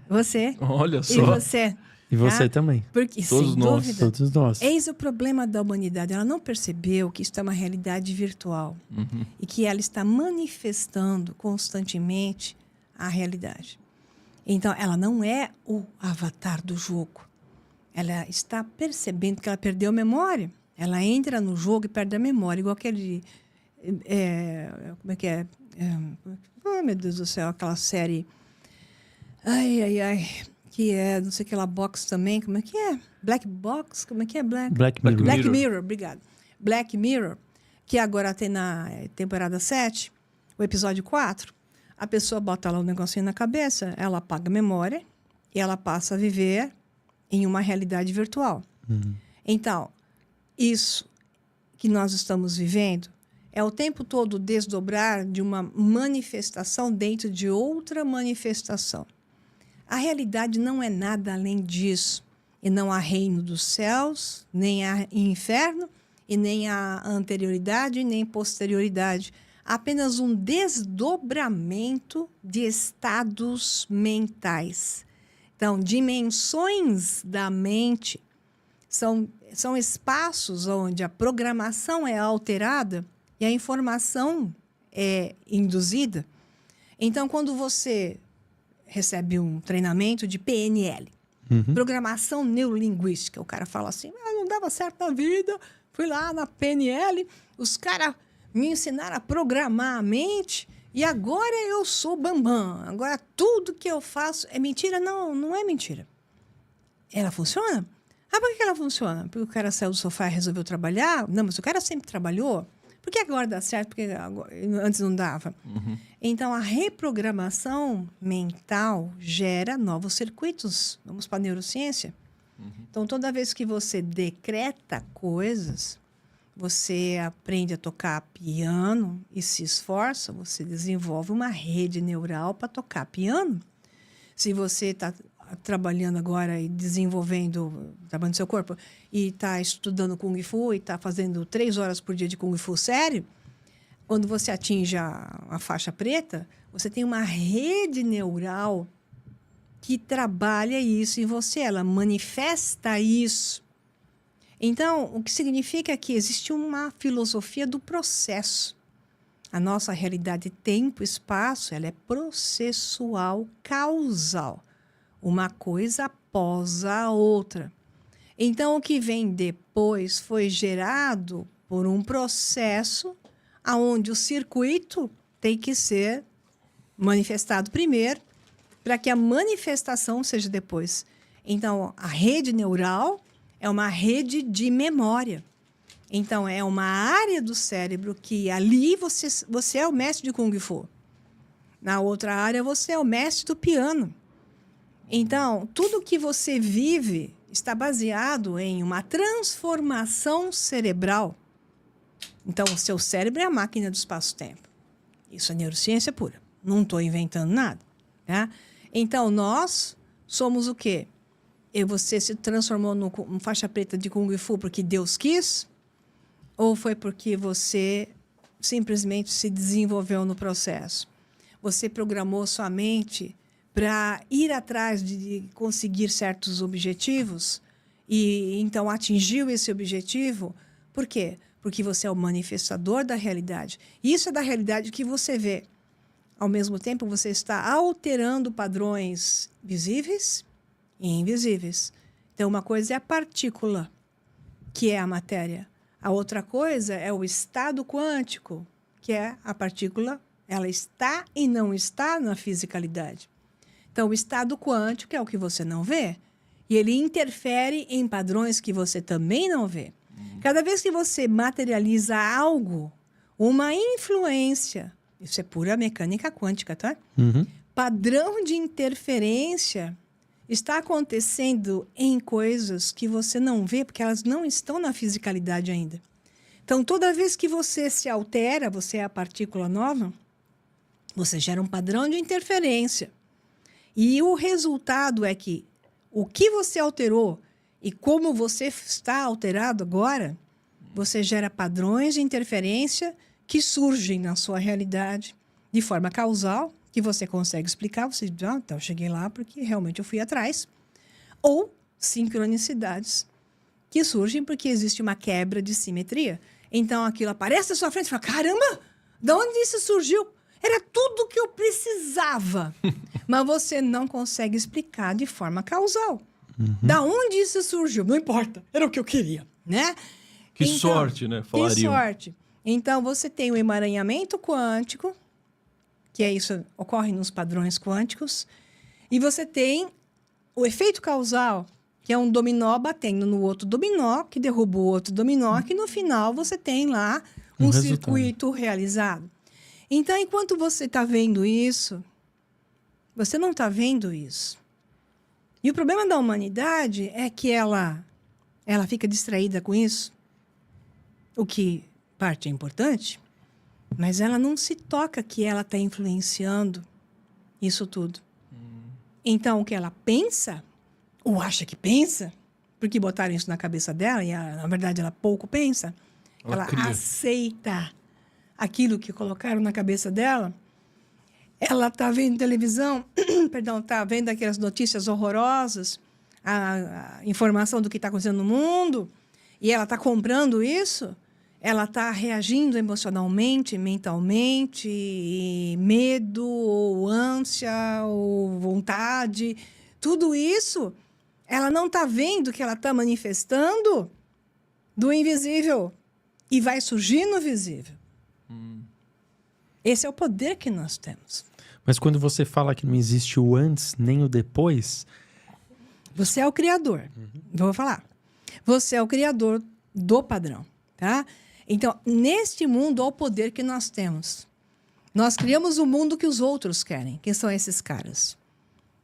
Você. Olha E só. você. E você tá? também. Porque, Todos sem nós. dúvida, Todos nós. eis o problema da humanidade. Ela não percebeu que isso é uma realidade virtual e que ela está manifestando constantemente a realidade. Então, ela não é o avatar do jogo. Ela está percebendo que ela perdeu a memória. Ela entra no jogo e perde a memória, igual aquele... como é que é? Oh, meu Deus do céu, aquela série... Ai... que é, não sei que lá, Box também, como é que é? Black Box? Como é que é? Black Mirror. Black Mirror. Mirror, obrigado. Black Mirror, que agora tem na temporada 7, o episódio 4, a pessoa bota lá um negocinho na cabeça, ela apaga a memória e ela passa a viver em uma realidade virtual. Então, isso que nós estamos vivendo é o tempo todo o desdobrar de uma manifestação dentro de outra manifestação. A realidade não é nada além disso. E não há reino dos céus, nem há inferno, e nem há anterioridade, nem posterioridade. Há apenas um desdobramento de estados mentais. Então, dimensões da mente são espaços onde a programação é alterada e a informação é induzida. Então, quando você recebe um treinamento de PNL, programação neurolinguística. O cara fala assim, não dava certo na vida, fui lá na PNL, os caras me ensinaram a programar a mente e agora eu sou bambam. Agora tudo que eu faço é mentira? Não, não é mentira. Ela funciona? Ah, por que ela funciona? Porque o cara saiu do sofá e resolveu trabalhar? Não, mas o cara sempre trabalhou. Por que agora dá certo? Porque antes não dava. Então, a reprogramação mental gera novos circuitos. Vamos para a neurociência. Então, toda vez que você decreta coisas, você aprende a tocar piano e se esforça, você desenvolve uma rede neural para tocar piano. Se você está trabalhando agora e desenvolvendo, trabalhando no seu corpo, e está estudando Kung Fu e está fazendo 3 horas por dia de Kung Fu sério, quando você atinge a faixa preta, você tem uma rede neural que trabalha isso em você, ela manifesta isso. Então, o que significa que existe uma filosofia do processo. A nossa realidade tempo e espaço, ela é processual, causal. Uma coisa após a outra. Então, o que vem depois foi gerado por um processo onde o circuito tem que ser manifestado primeiro para que a manifestação seja depois. Então, a rede neural é uma rede de memória. Então, é uma área do cérebro que ali você é o mestre de Kung Fu. Na outra área, você é o mestre do piano. Então, tudo que você vive está baseado em uma transformação cerebral. Então, o seu cérebro é a máquina do espaço-tempo. Isso é neurociência pura. Não estou inventando nada. Tá? Então, nós somos o quê? E você se transformou no faixa preta de Kung Fu porque Deus quis? Ou foi porque você simplesmente se desenvolveu no processo? Você programou sua mente para ir atrás de conseguir certos objetivos e então atingiu esse objetivo. Por quê? Porque você é o manifestador da realidade. Isso é da realidade que você vê. Ao mesmo tempo, você está alterando padrões visíveis e invisíveis. Então, uma coisa é a partícula, que é a matéria. A outra coisa é o estado quântico, que é a partícula, ela está e não está na fisicalidade. Então, o estado quântico é o que você não vê, e ele interfere em padrões que você também não vê. Cada vez que você materializa algo, uma influência, isso é pura mecânica quântica, tá? Padrão de interferência está acontecendo em coisas que você não vê, porque elas não estão na fisicalidade ainda. Então, toda vez que você se altera, você é a partícula nova, você gera um padrão de interferência. E o resultado é que o que você alterou e como você está alterado agora, você gera padrões de interferência que surgem na sua realidade de forma causal, que você consegue explicar. Você diz, então eu cheguei lá porque realmente eu fui atrás. Ou sincronicidades que surgem porque existe uma quebra de simetria. Então aquilo aparece na sua frente e fala, caramba, de onde isso surgiu? Era tudo que eu precisava. Mas você não consegue explicar de forma causal. Da onde isso surgiu? Não importa, era o que eu queria, né? Que sorte, né? Falariam. Que sorte. Então, você tem o emaranhamento quântico, que é isso, ocorre nos padrões quânticos, e você tem o efeito causal, que é um dominó batendo no outro dominó, que derruba o outro dominó, que no final você tem lá um circuito realizado. Então, enquanto você está vendo isso, você não está vendo isso. E o problema da humanidade é que ela fica distraída com isso, o que parte é importante, mas ela não se toca que ela está influenciando isso tudo. Então, o que ela pensa, ou acha que pensa, porque botaram isso na cabeça dela, e na verdade ela pouco pensa, ela aceita aquilo que colocaram na cabeça dela. Ela está vendo televisão, perdão, está vendo aquelas notícias horrorosas, a informação do que está acontecendo no mundo, e ela está comprando isso, ela está reagindo emocionalmente, mentalmente, e medo, ou ânsia, ou vontade, tudo isso, ela não está vendo que ela está manifestando do invisível e vai surgir no visível. Esse é o poder que nós temos. Mas quando você fala que não existe o antes nem o depois... Você é o criador. Vou falar. Você é o criador do padrão, tá? Então, neste mundo, olha o poder que nós temos. Nós criamos o mundo que os outros querem. Quem são esses caras?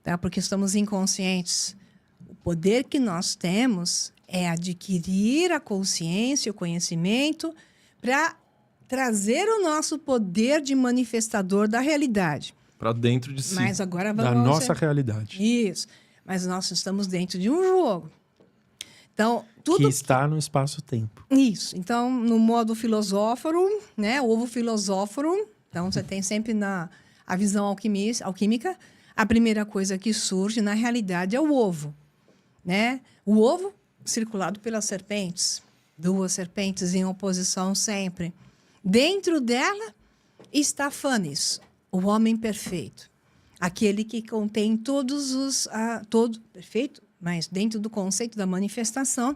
Tá? Porque estamos inconscientes. O poder que nós temos é adquirir a consciência, o conhecimento, para trazer o nosso poder de manifestador da realidade. Para dentro de si. Mas agora vamos... Da nossa realidade. Isso. Mas nós estamos dentro de um jogo. Então, tudo... Que está no espaço-tempo. Isso. Então, no modo filosóforo, né? O ovo filosóforo. Então, você tem sempre a visão alquímica. A primeira coisa que surge, na realidade, é o ovo. Né? O ovo circulado pelas serpentes. 2 serpentes em oposição sempre. Dentro dela está Fanes, o homem perfeito. Aquele que contém todos os... perfeito, mas dentro do conceito da manifestação,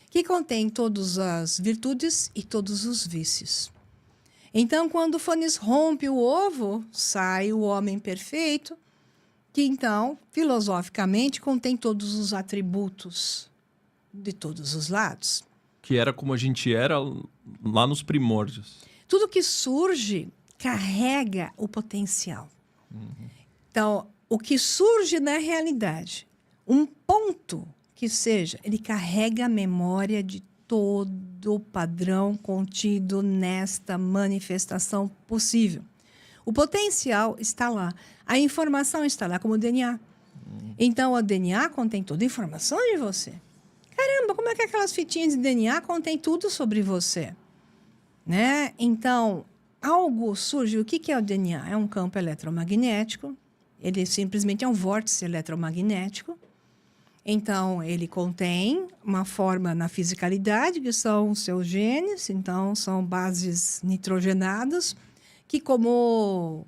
que contém todas as virtudes e todos os vícios. Então, quando Fanes rompe o ovo, sai o homem perfeito, que então, filosoficamente, contém todos os atributos de todos os lados. Que era como a gente era lá nos primórdios. Tudo que surge carrega o potencial. Então, o que surge na realidade, um ponto que seja, ele carrega a memória de todo o padrão contido nesta manifestação possível. O potencial está lá. A informação está lá, como o DNA. Então, o DNA contém toda a informação de você. Caramba, como é que aquelas fitinhas de DNA contêm tudo sobre você? Né? Então, algo surge. O que é o DNA? É um campo eletromagnético. Ele simplesmente é um vórtice eletromagnético. Então, ele contém uma forma na fisicalidade, que são os seus genes. Então, são bases nitrogenadas, que como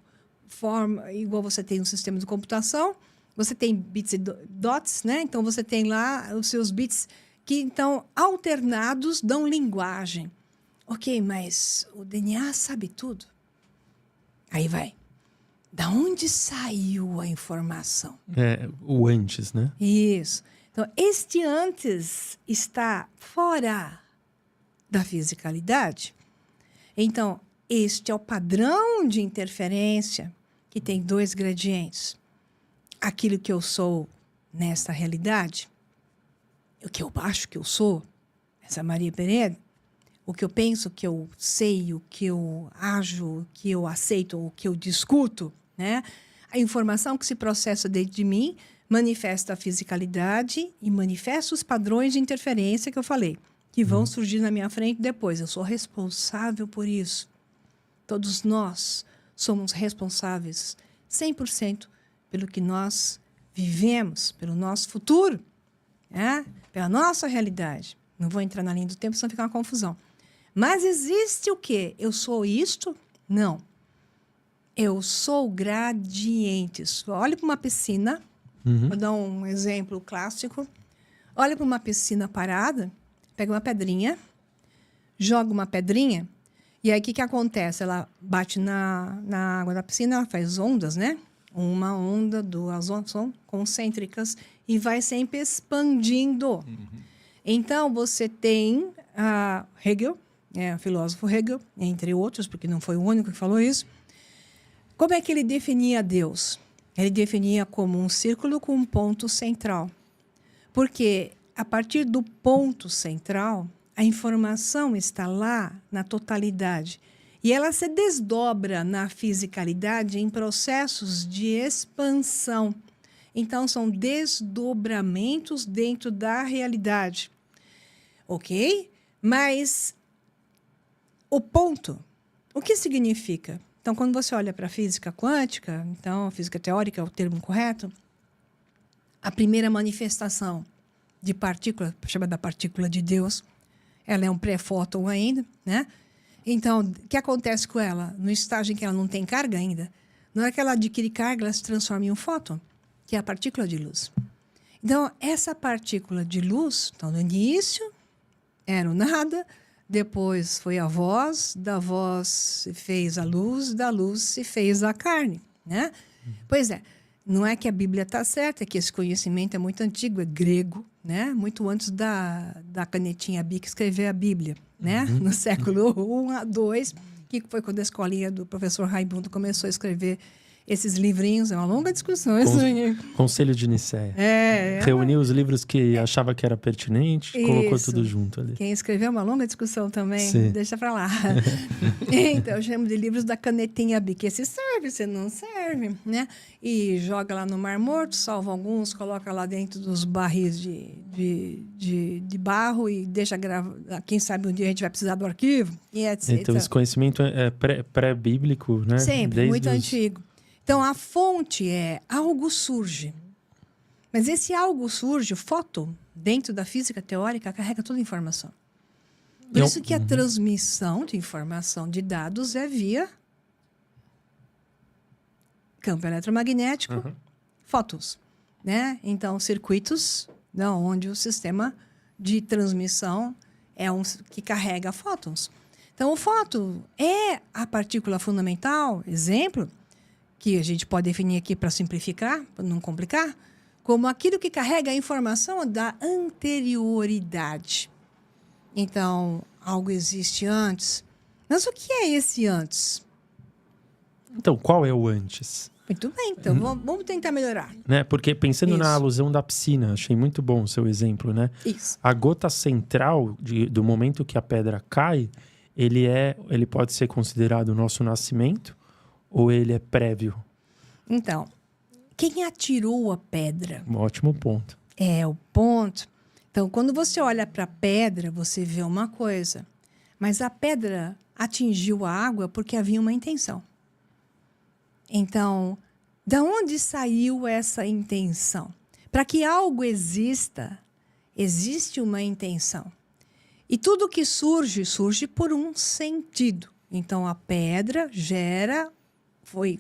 forma, igual você tem no sistema de computação, você tem bits e dots, né? Então, você tem lá os seus bits que então, alternados, dão linguagem. Ok, mas o DNA sabe tudo? Aí vai. Da onde saiu a informação? O antes, né? Isso. Então, este antes está fora da fisicalidade. Então, este é o padrão de interferência que tem 2 gradientes. Aquilo que eu sou nesta realidade, o que eu acho que eu sou, essa Maria Pereira, o que eu penso, o que eu sei, o que eu ajo, o que eu aceito, o que eu discuto, né? A informação que se processa dentro de mim manifesta a fisicalidade e manifesta os padrões de interferência que eu falei, que vão surgir na minha frente depois. Eu sou responsável por isso. Todos nós somos responsáveis 100% pelo que nós vivemos, pelo nosso futuro, né? Pela nossa realidade. Não vou entrar na linha do tempo, senão fica uma confusão. Mas existe o quê? Eu sou isto? Não. Eu sou gradientes. Olhe para uma piscina. Vou dar um exemplo clássico. Olha para uma piscina parada, pega uma pedrinha, joga uma pedrinha, e aí o que acontece? Ela bate na água da piscina, ela faz ondas, né? Uma onda, 2 ondas, são concêntricas, e vai sempre expandindo. Então, você tem Hegel, o filósofo Hegel, entre outros, porque não foi o único que falou isso. Como é que ele definia Deus? Ele definia como um círculo com um ponto central. Porque, a partir do ponto central, a informação está lá na totalidade. E ela se desdobra na fisicalidade em processos de expansão. Então, são desdobramentos dentro da realidade. Ok? Mas o ponto, o que significa? Então, quando você olha para a física quântica, então, a física teórica é o termo correto, a primeira manifestação de partícula, chamada partícula de Deus, ela é um pré-fóton ainda, né? Então, o que acontece com ela? No estágio em que ela não tem carga ainda, na hora que ela adquire carga, ela se transforma em um fóton, que é a partícula de luz. Então, essa partícula de luz, então, no início, era o nada, depois foi a voz, da voz se fez a luz, da luz se fez a carne, né? Pois é, não é que a Bíblia está certa, é que esse conhecimento é muito antigo, é grego, né? Muito antes da canetinha Bic escrever a Bíblia, né? No século I a II, que foi quando a escolinha do professor Raimundo começou a escrever esses livrinhos. É uma longa discussão. Conselho de Nicéia. Reuniu os livros que achava que era pertinente, colocou tudo junto ali. Quem escreveu uma longa discussão também, Sim. deixa pra lá. Então, eu chamo de livros da canetinha Bic. Esse serve, você não serve, né? E joga lá no Mar Morto, salva alguns, coloca lá dentro dos barris de barro e deixa gravar. Quem sabe um dia a gente vai precisar do arquivo, e etc. Então, esse conhecimento é pré-bíblico, né? Sempre, muito antigo. Então, a fonte é algo surge. Mas esse algo surge, o fóton, dentro da física teórica, carrega toda a informação. Por isso que a transmissão de informação de dados é via campo eletromagnético, fótons, né? Então, circuitos, onde o sistema de transmissão é que carrega fótons. Então, o fóton é a partícula fundamental, exemplo, que a gente pode definir aqui para simplificar, para não complicar, como aquilo que carrega a informação da anterioridade. Então, algo existe antes. Mas o que é esse antes? Então, qual é o antes? Muito bem, então vamos tentar melhorar. Né? Porque pensando na Isso. alusão da piscina, achei muito bom o seu exemplo, né? Isso. A gota central do momento que a pedra cai, ele pode ser considerado o nosso nascimento ou ele é prévio? Então, quem atirou a pedra? Um ótimo ponto. É o ponto. Então, quando você olha para a pedra, você vê uma coisa. Mas a pedra atingiu a água porque havia uma intenção. Então, da onde saiu essa intenção? Para que algo exista, existe uma intenção. E tudo que surge, surge por um sentido. Então, a pedra foi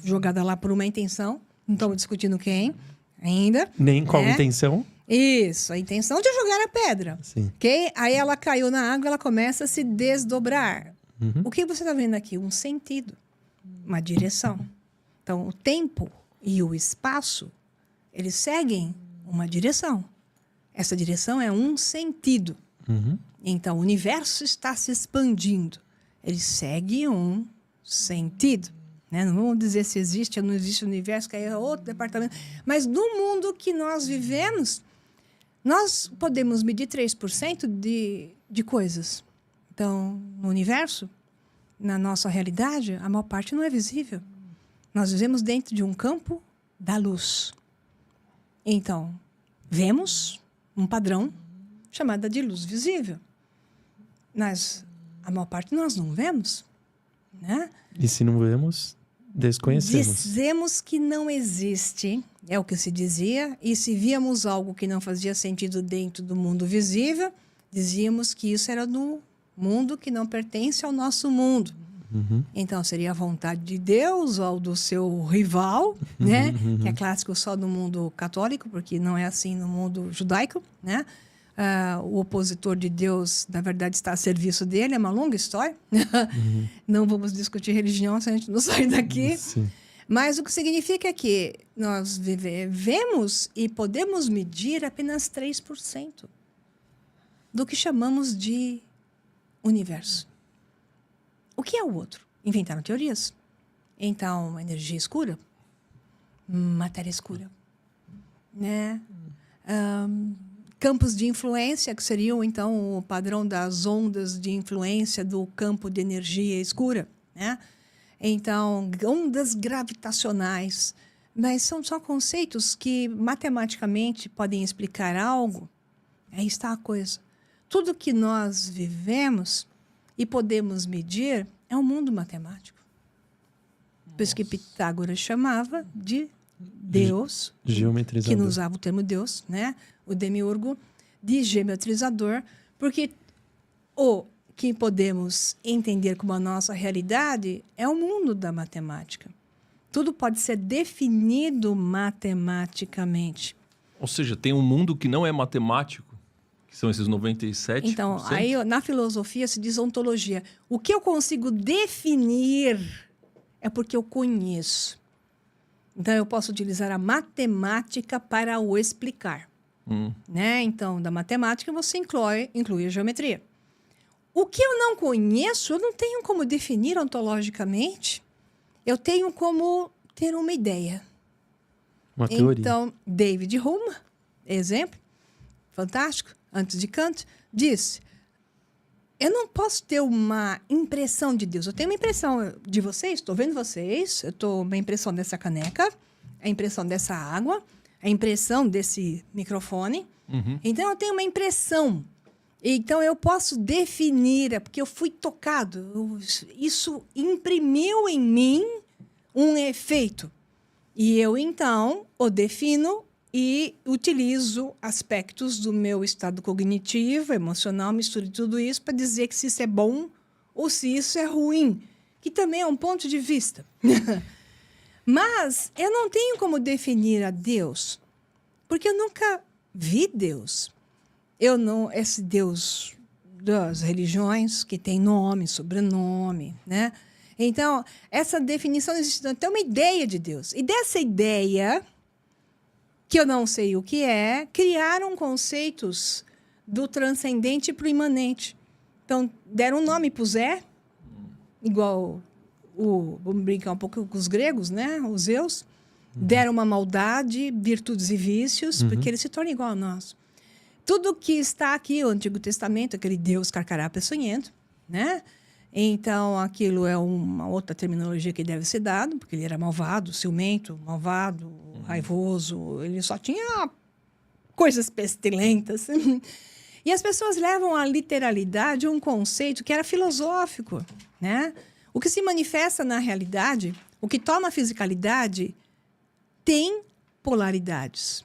jogada lá por uma intenção. Não estamos discutindo quem ainda. Nem qual intenção. Isso, a intenção de jogar a pedra. Sim. Ok? Aí ela caiu na água, ela começa a se desdobrar. Uhum. O que você está vendo aqui? Um sentido, uma direção. Então, o tempo e o espaço, eles seguem uma direção. Essa direção é um sentido. Uhum. Então, o universo está se expandindo. Ele segue um sentido. Né? Não vamos dizer se existe ou não existe o universo, que aí é outro departamento. Mas no mundo que nós vivemos, nós podemos medir 3% de coisas. Então, no universo, na nossa realidade, a maior parte não é visível. Nós vivemos dentro de um campo da luz. Então, vemos um padrão chamado de luz visível. Mas a maior parte nós não vemos. Né? E se não vemos, desconhecemos. Dizemos que não existe, é o que se dizia, e se víamos algo que não fazia sentido dentro do mundo visível, dizíamos que isso era do mundo que não pertence ao nosso mundo. Uhum. Então, seria a vontade de Deus ou do seu rival, né? Que é clássico só no mundo católico, porque não é assim no mundo judaico, né? O opositor de Deus, na verdade, está a serviço dele, é uma longa história. Não vamos discutir religião se a gente não sair daqui. Sim. Mas o que significa que nós vivemos e podemos medir apenas 3% do que chamamos de universo. O que é o outro? Inventaram teorias. Então, energia escura, matéria escura, né? Campos de influência, que seriam, então, o padrão das ondas de influência do campo de energia escura, né? Então, ondas gravitacionais. Mas são só conceitos que, matematicamente, podem explicar algo. Aí está a coisa. Tudo que nós vivemos e podemos medir é um mundo matemático. Por isso que Pitágoras chamava de Deus, Geometrizador. que não usava o termo Deus, né? O demiurgo, de geometrizador, porque o que podemos entender como a nossa realidade é o mundo da matemática. Tudo pode ser definido matematicamente. Ou seja, tem um mundo que não é matemático, que são esses 97%. Então, aí na filosofia se diz ontologia. O que eu consigo definir é porque eu conheço. Então, eu posso utilizar a matemática para o explicar. Né? Então, da matemática, você inclui a geometria. O que eu não conheço, eu não tenho como definir ontologicamente. Eu tenho como ter uma ideia. Uma teoria. Então, David Hume, exemplo, fantástico, antes de Kant, disse: eu não posso ter uma impressão de Deus. Eu tenho uma impressão de vocês, estou vendo vocês, eu estou uma impressão dessa caneca, a impressão dessa água, a impressão desse microfone. Então, eu tenho uma impressão. Então, eu posso definir, é porque eu fui tocado. Isso imprimiu em mim um efeito. E eu, então, o defino e utilizo aspectos do meu estado cognitivo, emocional, misturo tudo isso para dizer que se isso é bom ou se isso é ruim, que também é um ponto de vista. Mas eu não tenho como definir a Deus, porque eu nunca vi Deus. Esse Deus das religiões, que tem nome, sobrenome, né? Então, essa definição existe até uma ideia de Deus. E dessa ideia, que eu não sei o que é, criaram conceitos do transcendente para o imanente. Então, deram um nome para o Zé, igual vamos brincar um pouco com os gregos, né? Os Zeus. Deram uma maldade, virtudes e vícios, porque ele se torna igual a nós. Tudo que está aqui, o Antigo Testamento, aquele Deus carcará peçonhento, né? Então, aquilo é uma outra terminologia que deve ser dada, porque ele era malvado, ciumento, malvado, raivoso, ele só tinha coisas pestilentas. E as pessoas levam à literalidade um conceito que era filosófico, né? O que se manifesta na realidade, o que toma a fisicalidade, tem polaridades.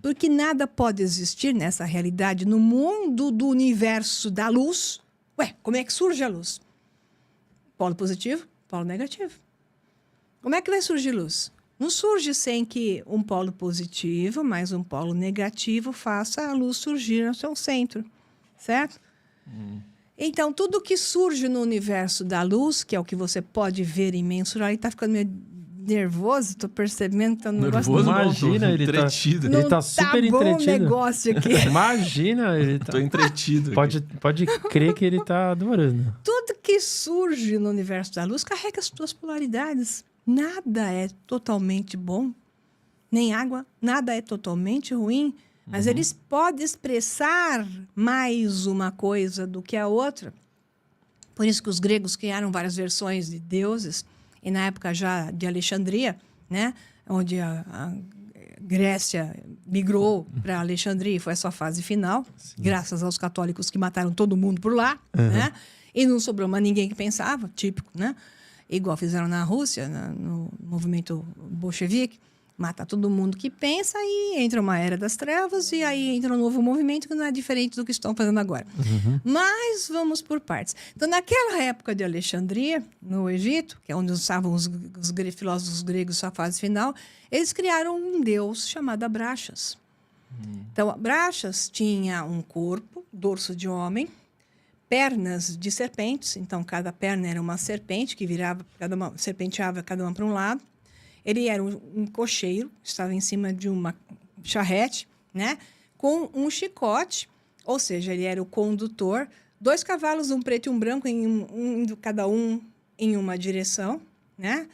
Porque nada pode existir nessa realidade, no mundo do universo da luz. Ué, como é que surge a luz? Polo positivo, polo negativo. Como é que vai surgir luz? Não surge sem que um polo positivo mais um polo negativo faça a luz surgir no seu centro, certo? Então, tudo que surge no universo da luz, que é o que você pode ver e mensurar, ele está ficando meio nervoso, estou percebendo que tá um negócio... Nervoso, Imagina, não, tô ele tá- entretido. Não Ele tá super bom o entretido. negócio aqui. Imagina, ele tá... Tô entretido. Pode crer que ele tá adorando. Tudo que surge no universo da luz carrega as suas polaridades. Nada é totalmente bom, nem água, nada é totalmente ruim, mas eles podem expressar mais uma coisa do que a outra. Por isso que os gregos criaram várias versões de deuses, e na época já de Alexandria, né, onde a Grécia migrou para Alexandria, e foi a sua fase final, graças aos católicos que mataram todo mundo por lá, né? E não sobrou mais ninguém que pensava, típico, né? Igual fizeram na Rússia, no movimento bolchevique, mata todo mundo que pensa e entra uma era das trevas e aí entra um novo movimento que não é diferente do que estão fazendo agora. Mas vamos por partes. Então, naquela época de Alexandria, no Egito, que é onde estavam os filósofos gregos, sua fase final, eles criaram um deus chamado Abraxas. Então, Abraxas tinha um corpo, dorso de homem, pernas de serpentes, então cada perna era uma serpente que virava, serpenteava cada uma para um lado. Ele era um cocheiro, estava em cima de uma charrete, né, com um chicote, ou seja, ele era o condutor, 2 cavalos, um preto e um branco, cada um em uma direção, né?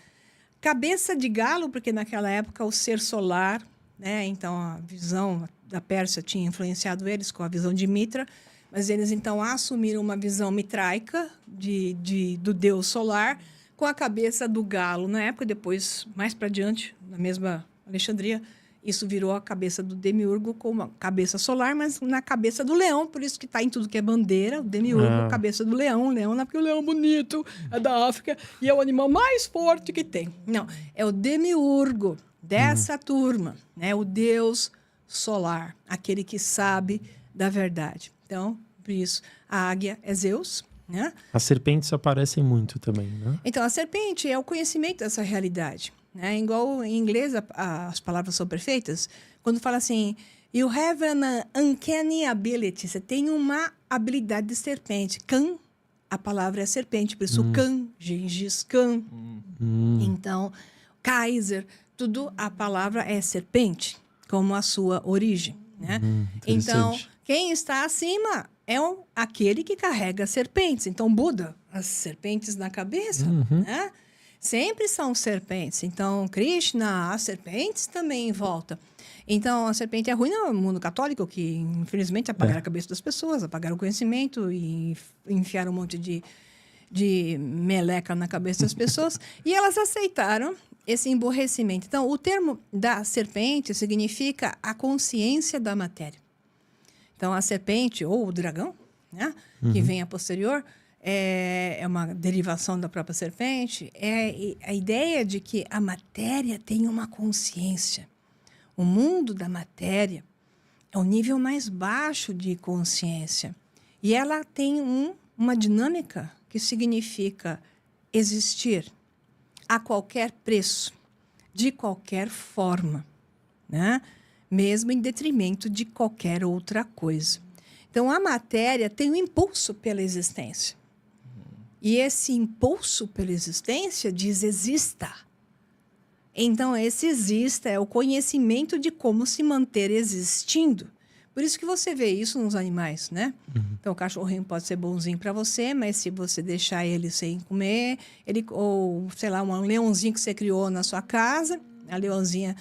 Cabeça de galo, porque naquela época o ser solar, né, então a visão da Pérsia tinha influenciado eles com a visão de Mitra, mas eles, então, assumiram uma visão mitraica do deus solar com a cabeça do galo na época. Depois, mais para adiante, na mesma Alexandria, isso virou a cabeça do demiurgo com uma cabeça solar, mas na cabeça do leão. Por isso que está em tudo que é bandeira, o demiurgo, a cabeça do leão. O leão não é porque o leão é bonito, é da África e é o animal mais forte que tem. Não, é o demiurgo dessa turma, né? O deus solar, aquele que sabe da verdade. Então, por isso, a águia é Zeus, né? As serpentes aparecem muito também, né? Então, a serpente é o conhecimento dessa realidade, né? Igual em inglês, as palavras são perfeitas. Quando fala assim, you have an uncanny ability, você tem uma habilidade de serpente. Khan, a palavra é serpente, por isso Khan, Gengis Khan. Então, Kaiser, tudo a palavra é serpente, como a sua origem, né? Então, quem está acima é aquele que carrega serpentes. Então, Buda, as serpentes na cabeça, né? Sempre são serpentes. Então, Krishna, as serpentes também em volta. Então, a serpente é ruim no mundo católico, que infelizmente apagaram a cabeça das pessoas, apagaram o conhecimento e enfiaram um monte de meleca na cabeça das pessoas. E elas aceitaram esse emborrecimento. Então, o termo da serpente significa a consciência da matéria. Então, a serpente, ou o dragão, né, que vem a posterior, é uma derivação da própria serpente, é a ideia de que a matéria tem uma consciência. O mundo da matéria é o nível mais baixo de consciência. E ela tem uma dinâmica que significa existir a qualquer preço, de qualquer forma, né? Mesmo em detrimento de qualquer outra coisa. Então, a matéria tem um impulso pela existência. E esse impulso pela existência diz exista. Então, esse exista é o conhecimento de como se manter existindo. Por isso que você vê isso nos animais, né? Então, o cachorrinho pode ser bonzinho para você, mas se você deixar ele sem comer, ou, sei lá, um leãozinho que você criou na sua casa, a leoazinha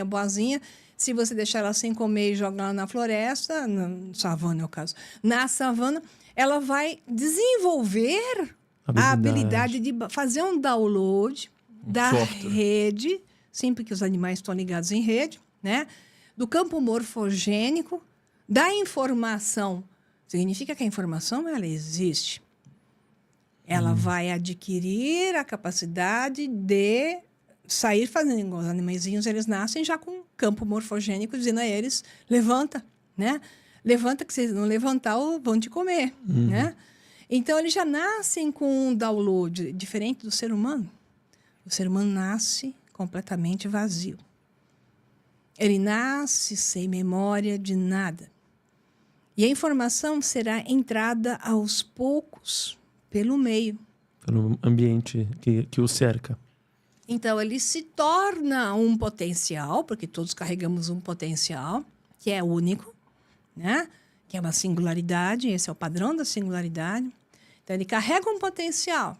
boazinha, se você deixar ela sem comer e jogar ela na floresta, na savana é o caso, na savana, ela vai desenvolver a habilidade de fazer um download da software. rede, sempre que os animais estão ligados em rede, né? Do campo morfogênico, da informação. Significa que a informação, ela existe. Ela vai adquirir a capacidade de sair fazendo. Os animaizinhos, eles nascem já com um campo morfogênico, dizendo a eles, levanta, né? Levanta, que se não levantar, vão te comer, né? Então, eles já nascem com um download diferente do ser humano. O ser humano nasce completamente vazio. Ele nasce sem memória de nada. E a informação será entrada aos poucos pelo meio. Pelo ambiente que o cerca. Então, ele se torna um potencial, porque todos carregamos um potencial, que é único, né? Que é uma singularidade, esse é o padrão da singularidade. Então, ele carrega um potencial,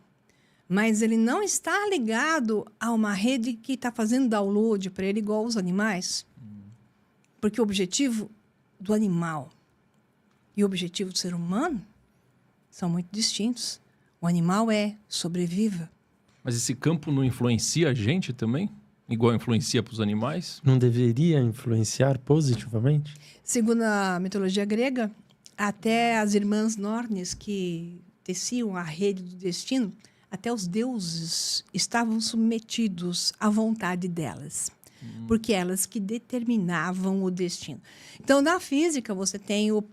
mas ele não está ligado a uma rede que está fazendo download para ele igual os animais. Porque o objetivo do animal e o objetivo do ser humano são muito distintos. O animal é sobreviva. Mas esse campo não influencia a gente também? Igual influencia para os animais? Não deveria influenciar positivamente? Segundo a mitologia grega, até as irmãs Nornes, que teciam a rede do destino, até os deuses estavam submetidos à vontade delas. Porque elas que determinavam o destino. Então, na física, você tem o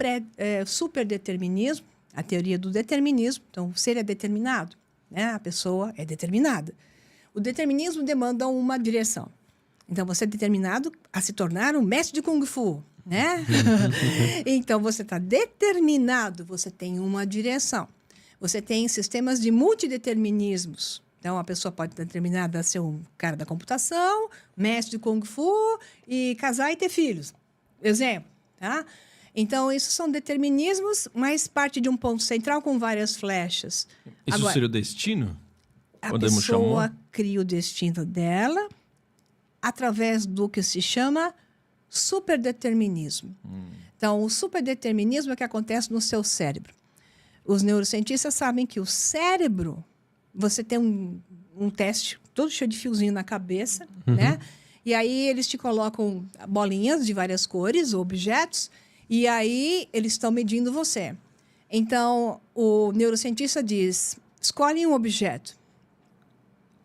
superdeterminismo, a teoria do determinismo. Então, o ser é determinado, né? A pessoa é determinada. O determinismo demanda uma direção. Então, você é determinado a se tornar um mestre de Kung Fu, né? Então, você está determinado, você tem uma direção. Você tem sistemas de multideterminismos. Então, a pessoa pode estar determinada a ser um cara da computação, mestre de Kung Fu, e casar e ter filhos. Exemplo, tá? Então, isso são determinismos, mas parte de um ponto central com várias flechas. Isso Agora, seria o destino? a Podemos pessoa chamar? cria o destino dela através do que se chama superdeterminismo. Então, o superdeterminismo é o que acontece no seu cérebro. Os neurocientistas sabem que o cérebro, você tem um teste todo cheio de fiozinho na cabeça, né? E aí eles te colocam bolinhas de várias cores, objetos, e aí eles estão medindo você. Então, o neurocientista diz, escolhe um objeto.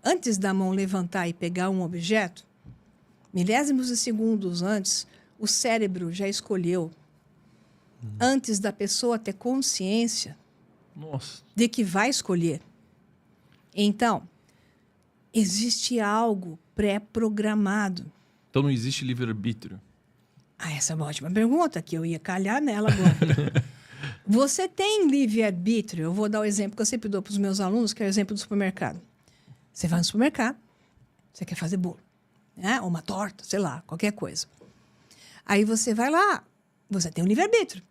Antes da mão levantar e pegar um objeto, milésimos de segundos antes, o cérebro já escolheu. Antes da pessoa ter consciência Nossa. de que vai escolher. Então, existe algo pré-programado. Então não existe livre-arbítrio. Essa é uma ótima pergunta, que eu ia calhar nela agora. Você tem livre-arbítrio? Eu vou dar o exemplo que eu sempre dou para os meus alunos, que é o exemplo do supermercado. Você vai no supermercado, você quer fazer bolo, né? Ou uma torta, sei lá, qualquer coisa. Aí você vai lá, você tem um livre-arbítrio.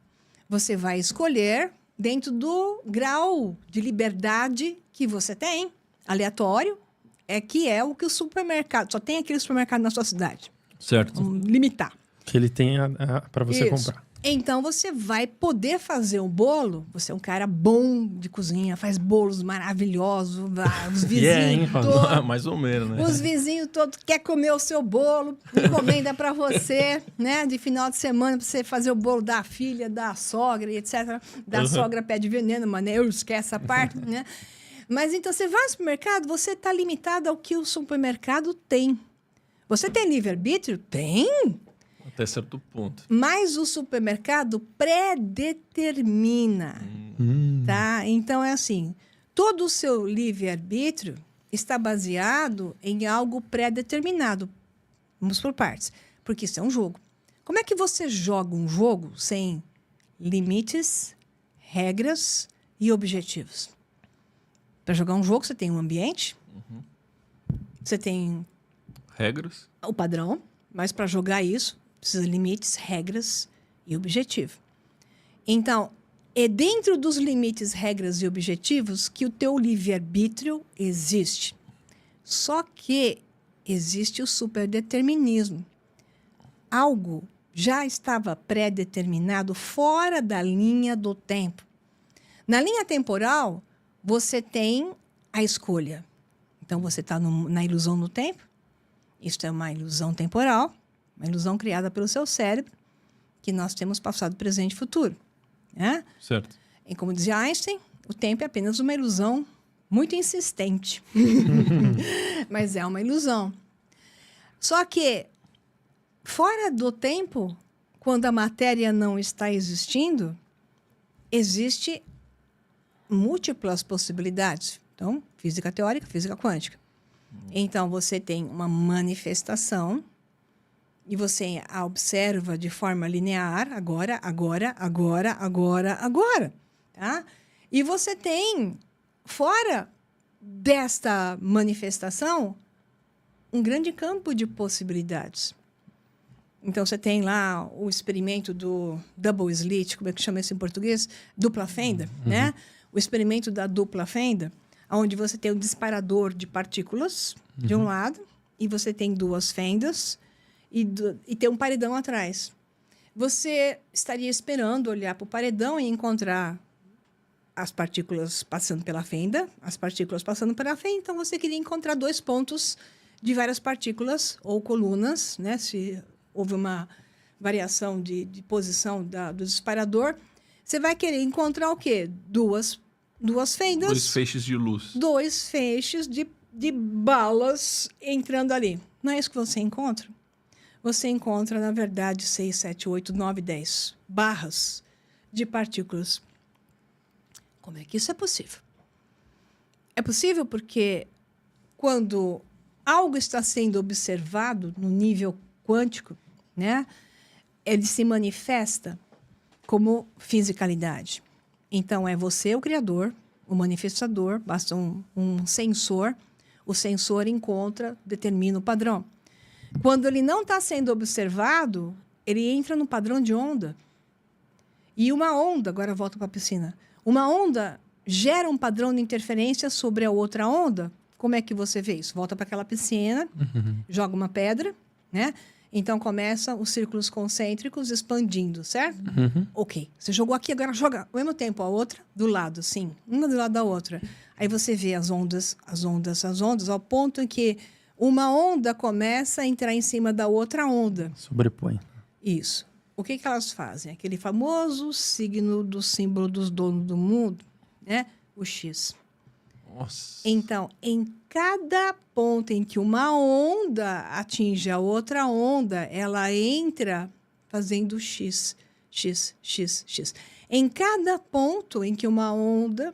Você vai escolher dentro do grau de liberdade que você tem, aleatório, que é o que o supermercado... Só tem aquele supermercado na sua cidade. Certo. Vamos limitar. Que ele tem para você Isso. comprar. Então, você vai poder fazer um bolo. Você é um cara bom de cozinha, faz bolos maravilhosos. Os vizinhos todos... Mais ou menos, né? Os vizinhos todos querem comer o seu bolo, encomenda para você, né? De final de semana, para você fazer o bolo da filha, da sogra e etc. Da sogra pede veneno, mas eu esqueço essa parte, né? Mas então, você vai ao supermercado, você está limitado ao que o supermercado tem. Você tem livre-arbítrio? Tem. Até certo ponto. Mas o supermercado pré-determina, tá? Então, é assim, todo o seu livre-arbítrio está baseado em algo pré-determinado. Vamos por partes, porque isso é um jogo. Como é que você joga um jogo sem limites, regras e objetivos? Para jogar um jogo, você tem um ambiente, você tem Regras? o padrão, mas para jogar isso, precisa de limites, regras e objetivo. Então, é dentro dos limites, regras e objetivos que o teu livre-arbítrio existe. Só que existe o superdeterminismo. Algo já estava pré-determinado fora da linha do tempo. Na linha temporal, você tem a escolha. Então, você está na ilusão no tempo. Isso é uma ilusão temporal. Uma ilusão criada pelo seu cérebro, que nós temos passado, presente e futuro. Né? Certo. E como dizia Einstein, o tempo é apenas uma ilusão muito insistente. Mas é uma ilusão. Só que, fora do tempo, quando a matéria não está existindo, existe múltiplas possibilidades. Então, física teórica, física quântica. Então, você tem uma manifestação e você a observa de forma linear, agora, tá? E você tem, fora desta manifestação, um grande campo de possibilidades. Então, você tem lá o experimento do double slit, como é que chama isso em português? Dupla fenda, né? O experimento da dupla fenda, onde você tem um disparador de partículas de um lado e você tem duas fendas e tem um paredão atrás. Você estaria esperando olhar para o paredão e encontrar as partículas passando pela fenda, as partículas passando pela fenda. Então, você queria encontrar 2 pontos de várias partículas ou colunas, né? Se houve uma variação de posição do disparador, você vai querer encontrar o quê? Duas fendas. 2 feixes de luz. 2 feixes de balas entrando ali. Não é isso que você encontra? Você encontra, na verdade, 6, 7, 8, 9, 10 barras de partículas. Como é que isso é possível? É possível porque quando algo está sendo observado no nível quântico, né, ele se manifesta como fisicalidade. Então, é você o criador, o manifestador, basta um sensor, o sensor encontra, determina o padrão. Quando ele não está sendo observado, ele entra no padrão de onda. E uma onda, agora volto para a piscina, uma onda gera um padrão de interferência sobre a outra onda. Como é que você vê isso? Volta para aquela piscina, joga uma pedra, né? Então, começam os círculos concêntricos expandindo, certo? Ok. Você jogou aqui, agora joga ao mesmo tempo a outra do lado, sim. Uma do lado da outra. Aí você vê as ondas, ao ponto em que uma onda começa a entrar em cima da outra onda. Sobrepõe. Isso. O que elas fazem? Aquele famoso signo do símbolo dos donos do mundo, né? O X. Nossa. Então, em cada ponto em que uma onda atinge a outra onda, ela entra fazendo X, X, X, X. Em cada ponto em que uma onda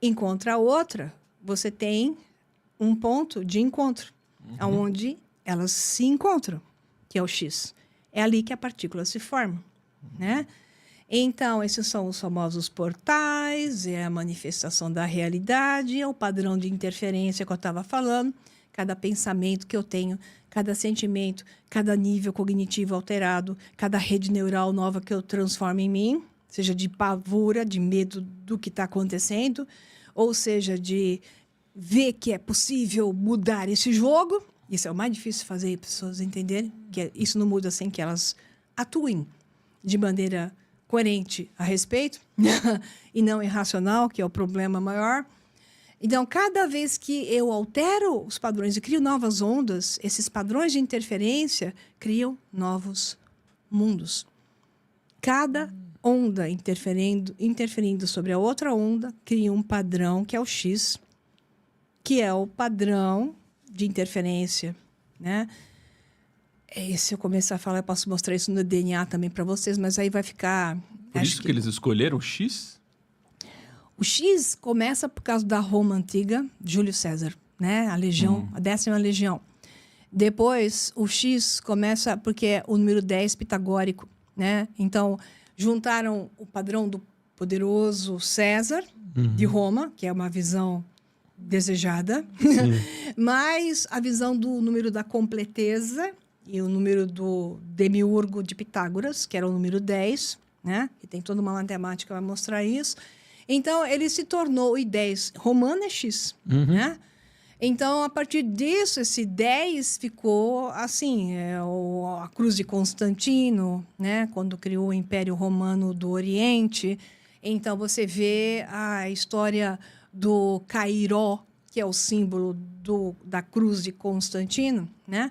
encontra a outra, você tem um ponto de encontro, onde elas se encontram, que é o X. É ali que a partícula se forma, né? Então, esses são os famosos portais, é a manifestação da realidade, é o padrão de interferência que eu estava falando, cada pensamento que eu tenho, cada sentimento, cada nível cognitivo alterado, cada rede neural nova que eu transformo em mim, seja de pavura, de medo do que está acontecendo, ou seja, de ver que é possível mudar esse jogo. Isso é o mais difícil de fazer, as pessoas entenderem, que isso não muda sem que elas atuem de maneira coerente a respeito e não irracional, que é o problema maior. Então, cada vez que eu altero os padrões e crio novas ondas, esses padrões de interferência criam novos mundos. Cada onda interferindo sobre a outra onda cria um padrão que é o X, que é o padrão de interferência, né? Se eu começar a falar, eu posso mostrar isso no DNA também para vocês, mas aí vai ficar... Por isso que eles escolheram o X? O X começa por causa da Roma antiga, Júlio César, né? A legião, a 10ª legião. Depois, o X começa porque é o número 10 pitagórico, né? Então, juntaram o padrão do poderoso César, de Roma, que é uma visão desejada, mas a visão do número da completeza e o número do demiurgo de Pitágoras, que era o número 10, né? E tem toda uma matemática que vai mostrar isso. Então, ele se tornou o 10 romano é X, né? Então, a partir disso, esse 10 ficou assim, a cruz de Constantino, né? Quando criou o Império Romano do Oriente. Então, você vê a história do Cairó, que é o símbolo da cruz de Constantino, né?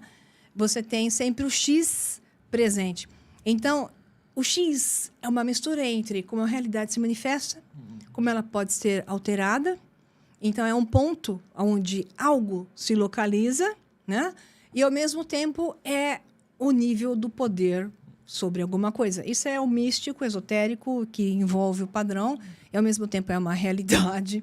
Você tem sempre o X presente. Então, o X é uma mistura entre como a realidade se manifesta, como ela pode ser alterada. Então, é um ponto onde algo se localiza, né? E, ao mesmo tempo, é o nível do poder sobre alguma coisa. Isso é o místico, esotérico, que envolve o padrão, e, ao mesmo tempo, é uma realidade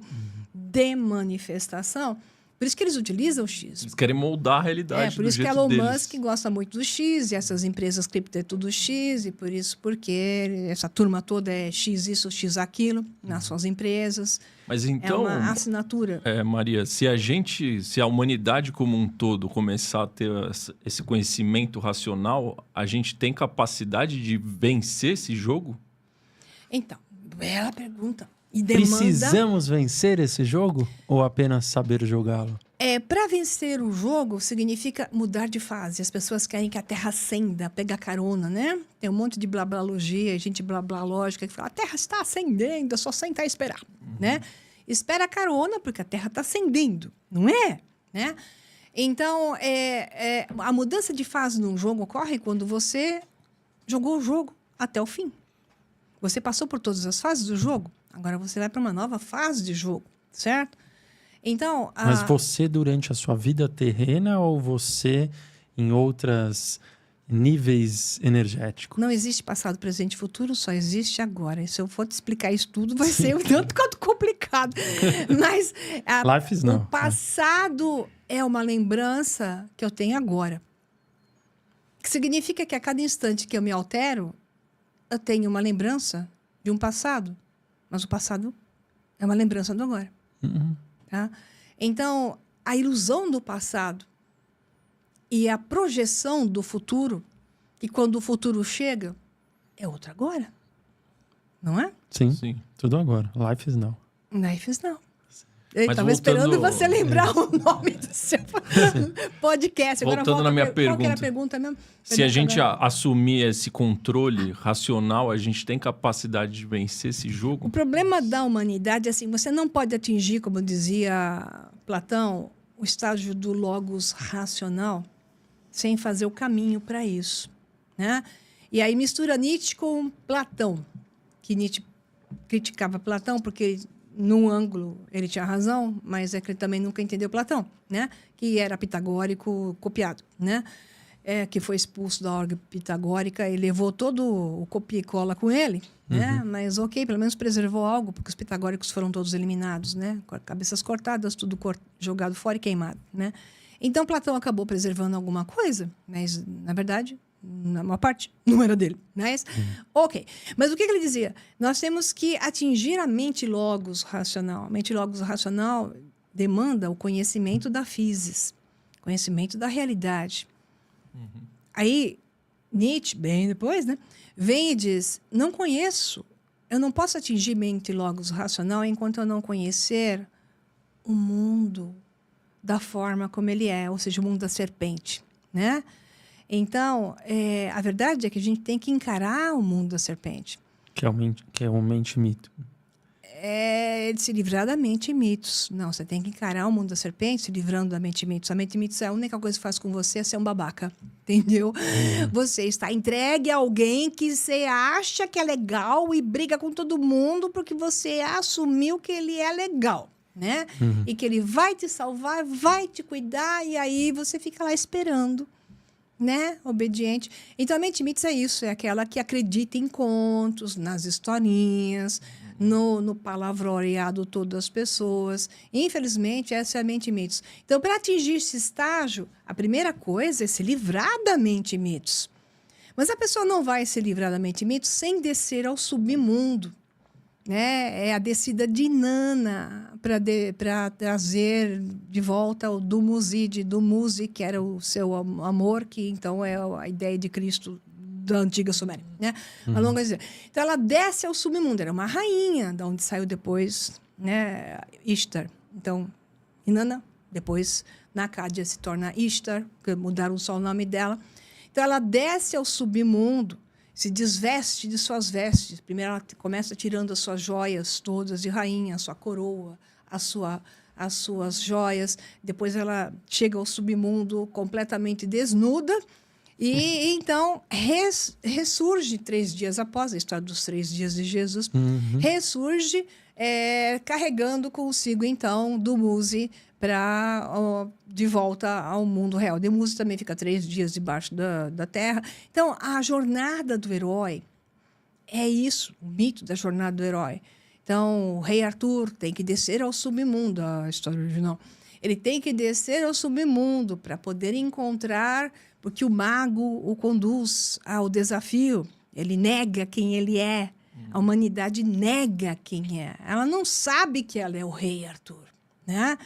de manifestação. Por isso que eles utilizam o X. Eles querem moldar a realidade Por do isso que jeito Elon deles. Musk gosta muito do X, e essas empresas cripto é tudo X, e por isso porque essa turma toda é X isso, X aquilo, nas suas empresas. Mas então, É uma assinatura. Maria, se a humanidade como um todo começar a ter esse conhecimento racional, a gente tem capacidade de vencer esse jogo? Então, bela pergunta. E demanda... Precisamos vencer esse jogo ou apenas saber jogá-lo? Para vencer o jogo significa mudar de fase. As pessoas querem que a Terra acenda, pegar carona, né? Tem um monte de blablalogia, gente blablalógica que fala: a Terra está acendendo, é só sentar e esperar, né? Espera a carona porque a Terra está acendendo, não é? Né? Então, a mudança de fase num jogo ocorre quando você jogou o jogo até o fim. Você passou por todas as fases do jogo, agora você vai para uma nova fase de jogo, certo? Então, Mas você durante a sua vida terrena ou você em outros níveis energéticos? não existe passado, presente e futuro, só existe agora. E se eu for te explicar isso tudo, vai ser um tanto quanto complicado. Mas Life is now. o passado é uma lembrança que eu tenho agora. Que significa que a cada instante que eu me altero, eu tenho uma lembrança de um passado. Mas o passado é uma lembrança do agora. Uhum. Tá? Então, a ilusão do passado e a projeção do futuro, e quando o futuro chega, é outro agora. Não é? Sim, Sim. tudo agora. Life is now. Life is now. Eu Mas estava esperando voltando- você lembrar o nome do seu podcast. Agora Voltando volta na minha qual que era a pergunta. pergunta mesmo? Se a gente Agora. assumir esse controle racional, a gente tem capacidade de vencer esse O jogo? problema da humanidade é assim, você não pode atingir, como dizia Platão, o estágio do logos racional sem fazer o caminho para isso, né? E aí mistura Nietzsche com Platão, que Nietzsche criticava Platão porque num ângulo ele tinha razão, mas é que ele também nunca entendeu Platão, né? Que era pitagórico copiado, né? Que foi expulso da org pitagórica e levou todo o copia e cola com ele, né? Mas ok, pelo menos preservou algo, porque os pitagóricos foram todos eliminados, né? Com cabeças cortadas, tudo jogado fora e queimado, né? Então Platão acabou preservando alguma coisa, mas na verdade, na maior parte, não era dele, mas ok. Mas o que ele dizia? Nós temos que atingir a mente logos racional. A mente logos racional demanda o conhecimento da physis, conhecimento da realidade. Aí, Nietzsche, bem depois, né, vem e diz: não conheço, eu não posso atingir mente logos racional enquanto eu não conhecer o mundo da forma como ele é, ou seja, o mundo da serpente, né? Então, a verdade é que a gente tem que encarar o mundo da serpente. Que é um mente mito. De se livrar da mente mitos. Não, você tem que encarar o mundo da serpente se livrando da mente mitos. A mente mitos é a única coisa que faz com você é ser um babaca, entendeu? Você está entregue a alguém que você acha que é legal e briga com todo mundo porque você assumiu que ele é legal, né? E que ele vai te salvar, vai te cuidar, e aí você fica lá esperando, né? Obediente. Então, a mente mitos é isso, é aquela que acredita em contos, nas historinhas, no palavreado todo das pessoas. Infelizmente, essa é a mente mitos. Então, para atingir esse estágio, a primeira coisa é se livrar da mente mitos. Mas a pessoa não vai se livrar da mente mitos sem descer ao submundo, né? É a descida de Inanna para trazer de volta o do Muzi, que era o seu amor, que então é a ideia de Cristo da antiga Suméria, né? Então ela desce ao submundo, era uma rainha, da onde saiu depois, né, Ishtar. Então, Inanna, depois na Cádia se torna Ishtar, porque mudaram só o nome dela. Então ela desce ao submundo, se desveste de suas vestes. Primeiro ela começa tirando as suas joias todas de rainha, a sua coroa, as suas joias. Depois ela chega ao submundo completamente desnuda. E então ressurge 3 dias após a história dos 3 dias de Jesus. Ressurge carregando consigo, então, Dumuzi de volta ao mundo real. Dumuzi também fica 3 dias debaixo da terra. Então, a jornada do herói é isso, o mito da jornada do herói. Então, o rei Arthur tem que descer ao submundo, a história original. Ele tem que descer ao submundo para poder encontrar, porque o mago o conduz ao desafio. Ele nega quem ele é. A humanidade nega quem é. Ela não sabe que ela é o rei Arthur, né?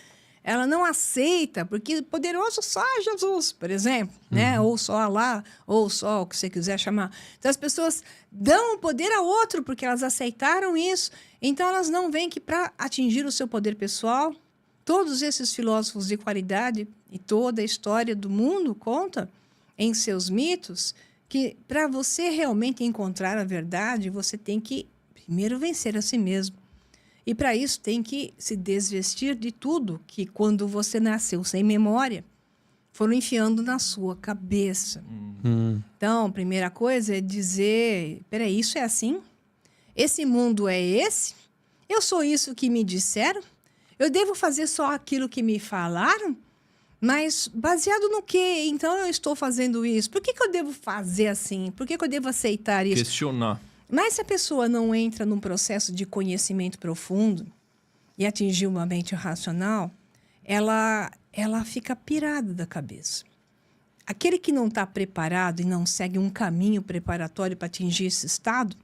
Ela não aceita, porque poderoso só é Jesus, por exemplo, né? Ou só Alá, ou só o que você quiser chamar. Então, as pessoas dão o poder a outro porque elas aceitaram isso. Então, elas não veem que para atingir o seu poder pessoal, todos esses filósofos de qualidade e toda a história do mundo conta em seus mitos que para você realmente encontrar a verdade, você tem que primeiro vencer a si mesmo. E para isso tem que se desvestir de tudo que quando você nasceu sem memória, foram enfiando na sua cabeça. Então, a primeira coisa é dizer, peraí, isso é assim? Esse mundo é esse? Eu sou isso que me disseram? Eu devo fazer só aquilo que me falaram? Mas baseado no quê? Então eu estou fazendo isso. Por que eu devo fazer assim? Por que eu devo aceitar isso? Questionar. Mas se a pessoa não entra num processo de conhecimento profundo e atingir uma mente racional, ela fica pirada da cabeça. Aquele que não está preparado e não segue um caminho preparatório para atingir esse estado,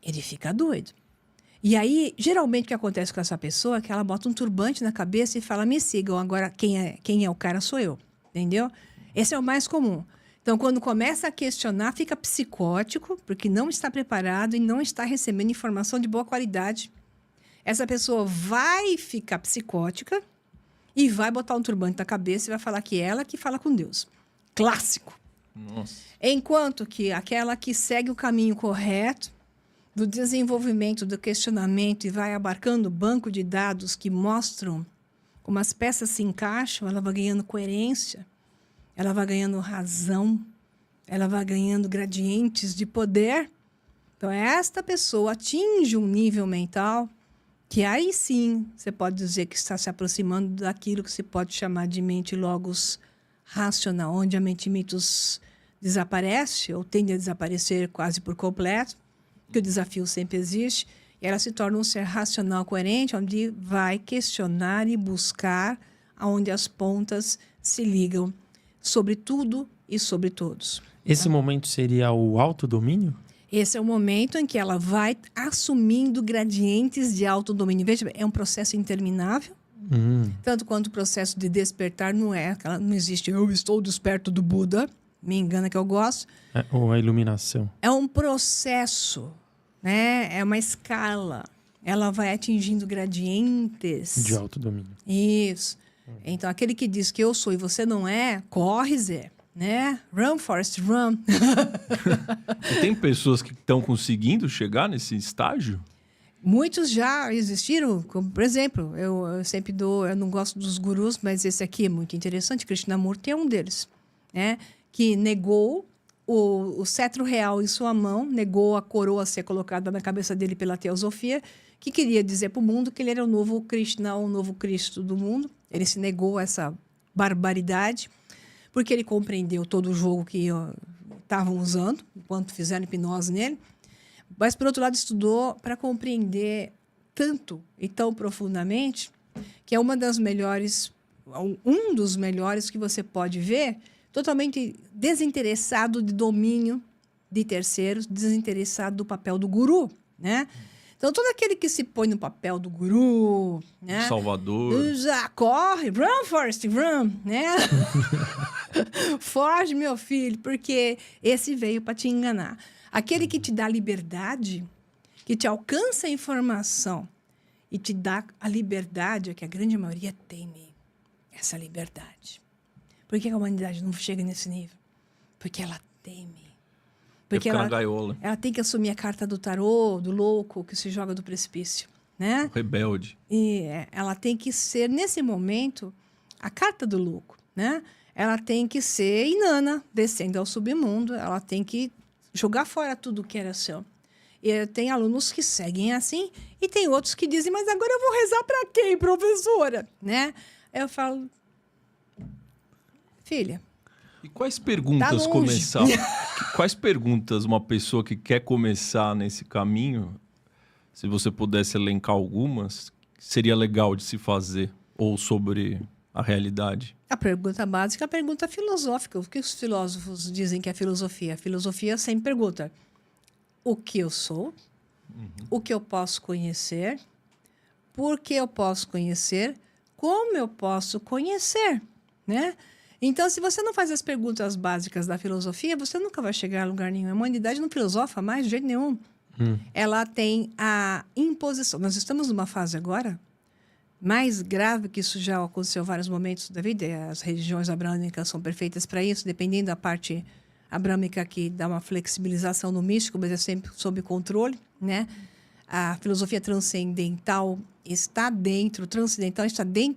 ele fica doido. E aí, geralmente, o que acontece com essa pessoa é que ela bota um turbante na cabeça e fala, me sigam, agora quem é o cara sou eu, entendeu? Esse é o mais comum. Então, quando começa a questionar, fica psicótico, porque não está preparado e não está recebendo informação de boa qualidade. Essa pessoa vai ficar psicótica e vai botar um turbante na cabeça e vai falar que é ela que fala com Deus. Clássico. Nossa. Enquanto que aquela que segue o caminho correto, do desenvolvimento, do questionamento e vai abarcando banco de dados que mostram como as peças se encaixam, ela vai ganhando coerência, ela vai ganhando razão, ela vai ganhando gradientes de poder. Então, esta pessoa atinge um nível mental que aí sim você pode dizer que está se aproximando daquilo que se pode chamar de mente logos racional, onde a mente mitos desaparece ou tende a desaparecer quase por completo, que o desafio sempre existe, e ela se torna um ser racional coerente, onde vai questionar e buscar aonde as pontas se ligam sobre tudo e sobre todos. Esse momento seria o autodomínio? Esse é o momento em que ela vai assumindo gradientes de autodomínio. Veja, é um processo interminável, tanto quanto o processo de despertar não é. Não existe, eu estou desperto do Buda, me engana que eu gosto. Ou a iluminação? É um processo, né? É uma escala. Ela vai atingindo gradientes. De autodomínio. Isso. Então, aquele que diz que eu sou e você não é, corre, Zé. Né? Run, Forrest, run. E tem pessoas que estão conseguindo chegar nesse estágio? Muitos já existiram, como, por exemplo, eu sempre dou, eu não gosto dos gurus, mas esse aqui é muito interessante, Krishnamurti é um deles, né? Que negou o cetro real em sua mão, negou a coroa ser colocada na cabeça dele pela teosofia, que queria dizer para o mundo que ele era o novo Krishna, o novo Cristo do mundo. Ele se negou a essa barbaridade, porque ele compreendeu todo o jogo que estavam usando, enquanto fizeram hipnose nele. Mas, por outro lado, estudou para compreender tanto e tão profundamente que é um dos melhores que você pode ver, totalmente desinteressado de domínio de terceiros, desinteressado do papel do guru, né? Então, todo aquele que se põe no papel do guru, né? Salvador. Já corre, run, Forrest, run, né? Foge, meu filho, porque esse veio para te enganar. Aquele que te dá liberdade, que te alcança a informação e te dá a liberdade, é que a grande maioria teme essa liberdade. Por que a humanidade não chega nesse nível? Porque ela teme. Porque ela tem que assumir a carta do tarô, do louco que se joga do precipício, né? O rebelde. E ela tem que ser, nesse momento, a carta do louco, né? Ela tem que ser inana, descendo ao submundo, ela tem que jogar fora tudo que era seu. E tem alunos que seguem assim, e tem outros que dizem, mas agora eu vou rezar para quem, professora? Né? Eu falo, filha, e quais perguntas começar? Quais perguntas uma pessoa que quer começar nesse caminho, se você pudesse elencar algumas, seria legal de se fazer? Ou sobre a realidade? A pergunta básica é a pergunta filosófica. O que os filósofos dizem que é filosofia? A filosofia sempre pergunta o que eu sou, o que eu posso conhecer, por que eu posso conhecer, como eu posso conhecer, né? Então, se você não faz as perguntas básicas da filosofia, você nunca vai chegar a lugar nenhum. A humanidade não filosofa mais de jeito nenhum. Ela tem a imposição. Nós estamos numa fase agora mais grave, que isso já aconteceu em vários momentos da vida. E as religiões abrâmicas são perfeitas para isso, dependendo da parte abrâmica que dá uma flexibilização no místico, mas é sempre sob controle, né? A filosofia transcendental está dentro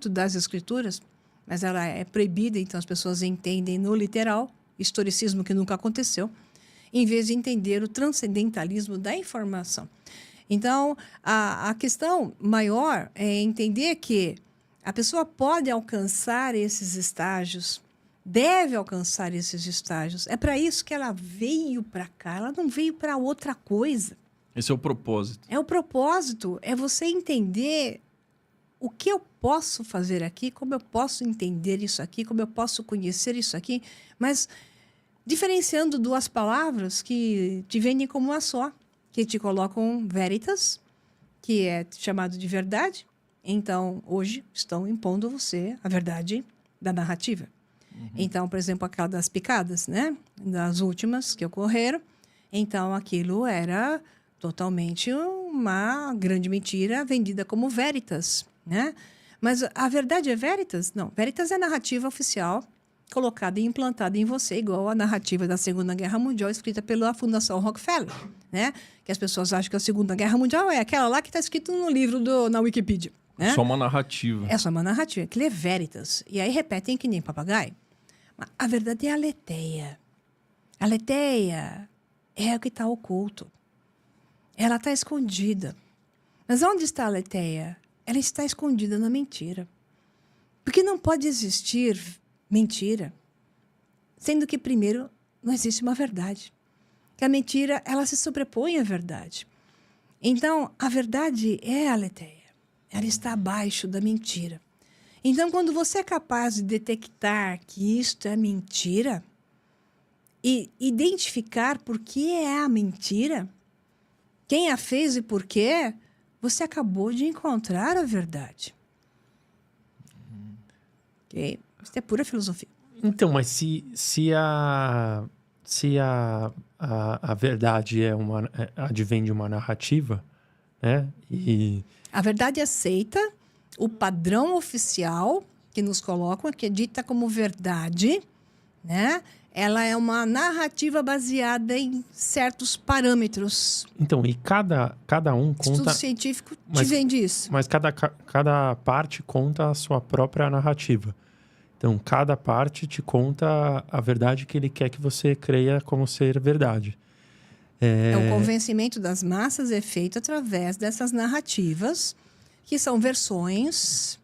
das escrituras, mas ela é proibida, então as pessoas entendem no literal, historicismo que nunca aconteceu, em vez de entender o transcendentalismo da informação. Então, a questão maior é entender que a pessoa pode alcançar esses estágios, deve alcançar esses estágios. É para isso que ela veio para cá, ela não veio para outra coisa. Esse é o propósito. É o propósito, é você entender o que eu posso fazer aqui, como eu posso entender isso aqui, como eu posso conhecer isso aqui, mas diferenciando duas palavras que te vendem como uma só, que te colocam veritas, que é chamado de verdade. Então, hoje, estão impondo você a verdade da narrativa. Então, por exemplo, aquela das picadas, né? Das últimas que ocorreram. Então, aquilo era totalmente uma grande mentira vendida como veritas, né? Mas a verdade é veritas? Não, veritas é a narrativa oficial colocada e implantada em você, igual a narrativa da Segunda Guerra Mundial escrita pela Fundação Rockefeller, né? Que as pessoas acham que a Segunda Guerra Mundial é aquela lá que está escrito no livro na Wikipedia, né? Só uma narrativa. É só uma narrativa, aquilo é veritas. E aí repetem que nem papagaio. Mas a verdade é a aletheia. A aletheia é o que está oculto. Ela está escondida. Mas onde está a aletheia? Ela está escondida na mentira. Porque não pode existir mentira, sendo que, primeiro, não existe uma verdade. Que a mentira, ela se sobrepõe à verdade. Então, a verdade é a aletheia. Ela está abaixo da mentira. Então, quando você é capaz de detectar que isto é mentira e identificar por que é a mentira, quem a fez e por quê, você acabou de encontrar a verdade. Ok? Isso é pura filosofia. Então, mas se a verdade advém de uma narrativa, né? A verdade aceita o padrão oficial que nos colocam, que é dita como verdade, né? Ela é uma narrativa baseada em certos parâmetros. Então, e cada um conta... Estudo científico te vende isso. Mas cada parte conta a sua própria narrativa. Então, cada parte te conta a verdade que ele quer que você creia como ser verdade. O convencimento das massas é feito através dessas narrativas, que são versões,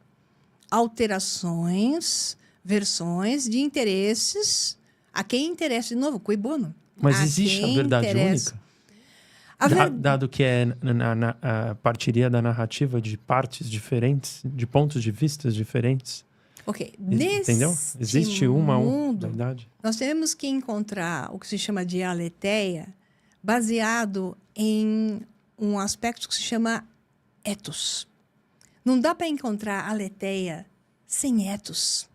alterações, versões de interesses. A quem interessa, de novo, cui bono. Mas existe a verdade única? Dado que partiria da narrativa de partes diferentes, de pontos de vista diferentes. Ok. Entendeu? Existe uma verdade. Nós temos que encontrar o que se chama de aletheia baseado em um aspecto que se chama ethos. Não dá para encontrar aletheia sem ethos.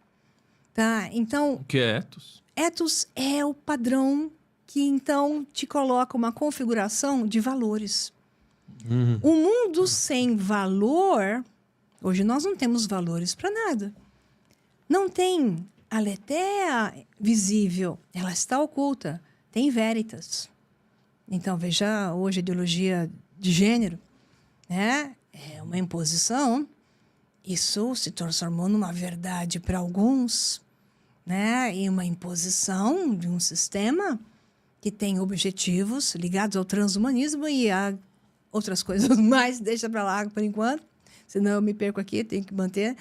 Tá? Então, o que é ethos? Ethos é o padrão que, então, te coloca uma configuração de valores. O mundo sem valor... Hoje nós não temos valores para nada. Não tem aletheia visível. Ela está oculta. Tem veritas. Então, veja hoje a ideologia de gênero, né? É uma imposição. Isso se transformou numa verdade para alguns, né? E uma imposição de um sistema que tem objetivos ligados ao transhumanismo e a outras coisas mais. Deixa para lá por enquanto, senão eu me perco aqui, tenho que manter.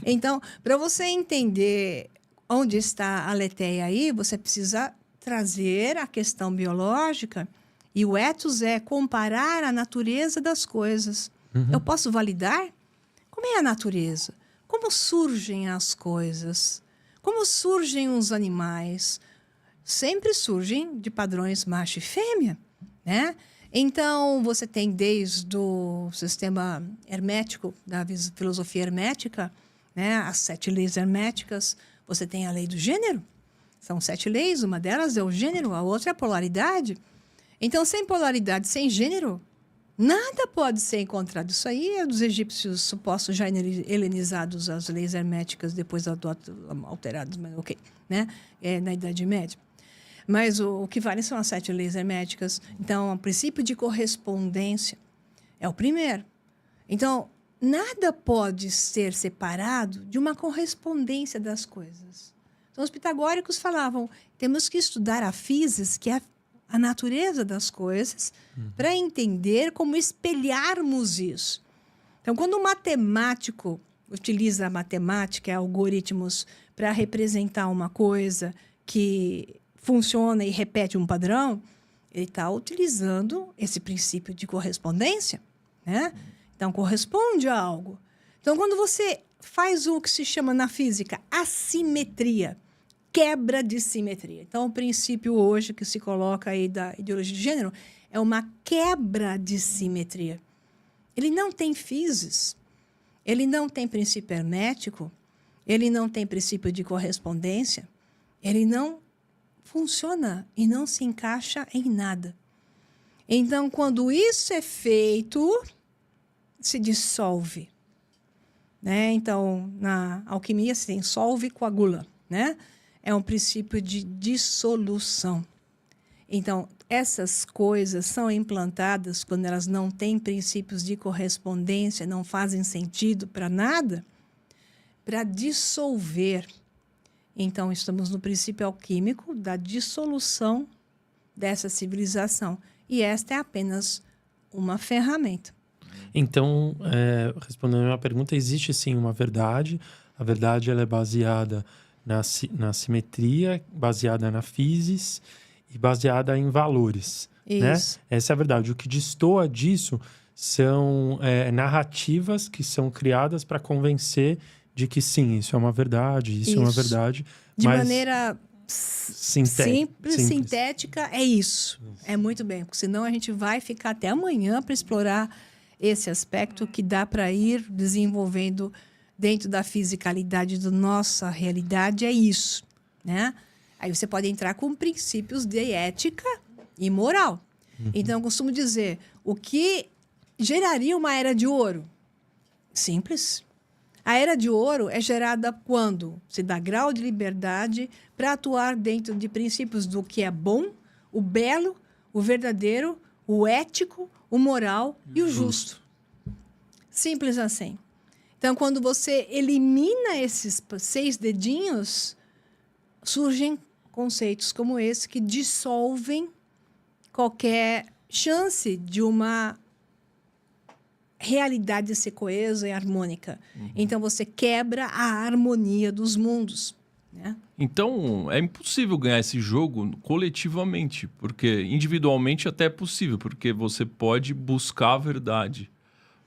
Então, para você entender onde está a aletheia aí, você precisa trazer a questão biológica, e o ethos é comparar a natureza das coisas. Eu posso validar? Como é a natureza? como surgem as coisas, como surgem os animais. Sempre surgem de padrões macho e fêmea, né? Então, você tem desde o sistema hermético, da filosofia hermética, né? As 7 leis herméticas, você tem a lei do gênero. São 7 leis, uma delas é o gênero, a outra é a polaridade. Então, sem polaridade, sem gênero, nada pode ser encontrado. Isso aí é dos egípcios supostos já helenizados, as leis herméticas, depois alteradas, mas ok, né? Na Idade Média. Mas o que vale são as 7 leis herméticas. Então, o princípio de correspondência é o primeiro. Então, nada pode ser separado de uma correspondência das coisas. Então, os pitagóricos falavam, temos que estudar a physis, que é a natureza das coisas, para entender como espelharmos isso. Então, quando o matemático utiliza a matemática e algoritmos para representar uma coisa que funciona e repete um padrão, ele está utilizando esse princípio de correspondência, né? Então, corresponde a algo. Então, quando você faz o que se chama na física assimetria, quebra de simetria. Então, o princípio hoje que se coloca aí da ideologia de gênero é uma quebra de simetria. Ele não tem physis, ele não tem princípio hermético, ele não tem princípio de correspondência, ele não funciona e não se encaixa em nada. Então, quando isso é feito, se dissolve, né? Então, na alquimia, se tem solve e coagula, né? É um princípio de dissolução. Então, essas coisas são implantadas quando elas não têm princípios de correspondência, não fazem sentido para nada, para dissolver. Então, estamos no princípio alquímico da dissolução dessa civilização. E esta é apenas uma ferramenta. Então, respondendo a minha pergunta, existe sim uma verdade. A verdade ela é baseada na simetria, baseada na physis e baseada em valores. Isso. Né? Essa é a verdade. O que destoa disso são narrativas que são criadas para convencer de que sim, isso é uma verdade, isso é uma verdade. De mas maneira simples, sintética, é isso. É muito bem, porque senão a gente vai ficar até amanhã para explorar esse aspecto que dá para ir desenvolvendo dentro da fisicalidade da nossa realidade, é isso, né? Aí você pode entrar com princípios de ética e moral. Então, eu costumo dizer, o que geraria uma era de ouro? Simples. A era de ouro é gerada quando se dá grau de liberdade para atuar dentro de princípios do que é bom, o belo, o verdadeiro, o ético, o moral e o justo. Simples assim. Então, quando você elimina esses 6 dedinhos, surgem conceitos como esse que dissolvem qualquer chance de uma realidade ser coesa e harmônica. Então, você quebra a harmonia dos mundos. Né? Então, é impossível ganhar esse jogo coletivamente, porque individualmente até é possível, porque você pode buscar a verdade.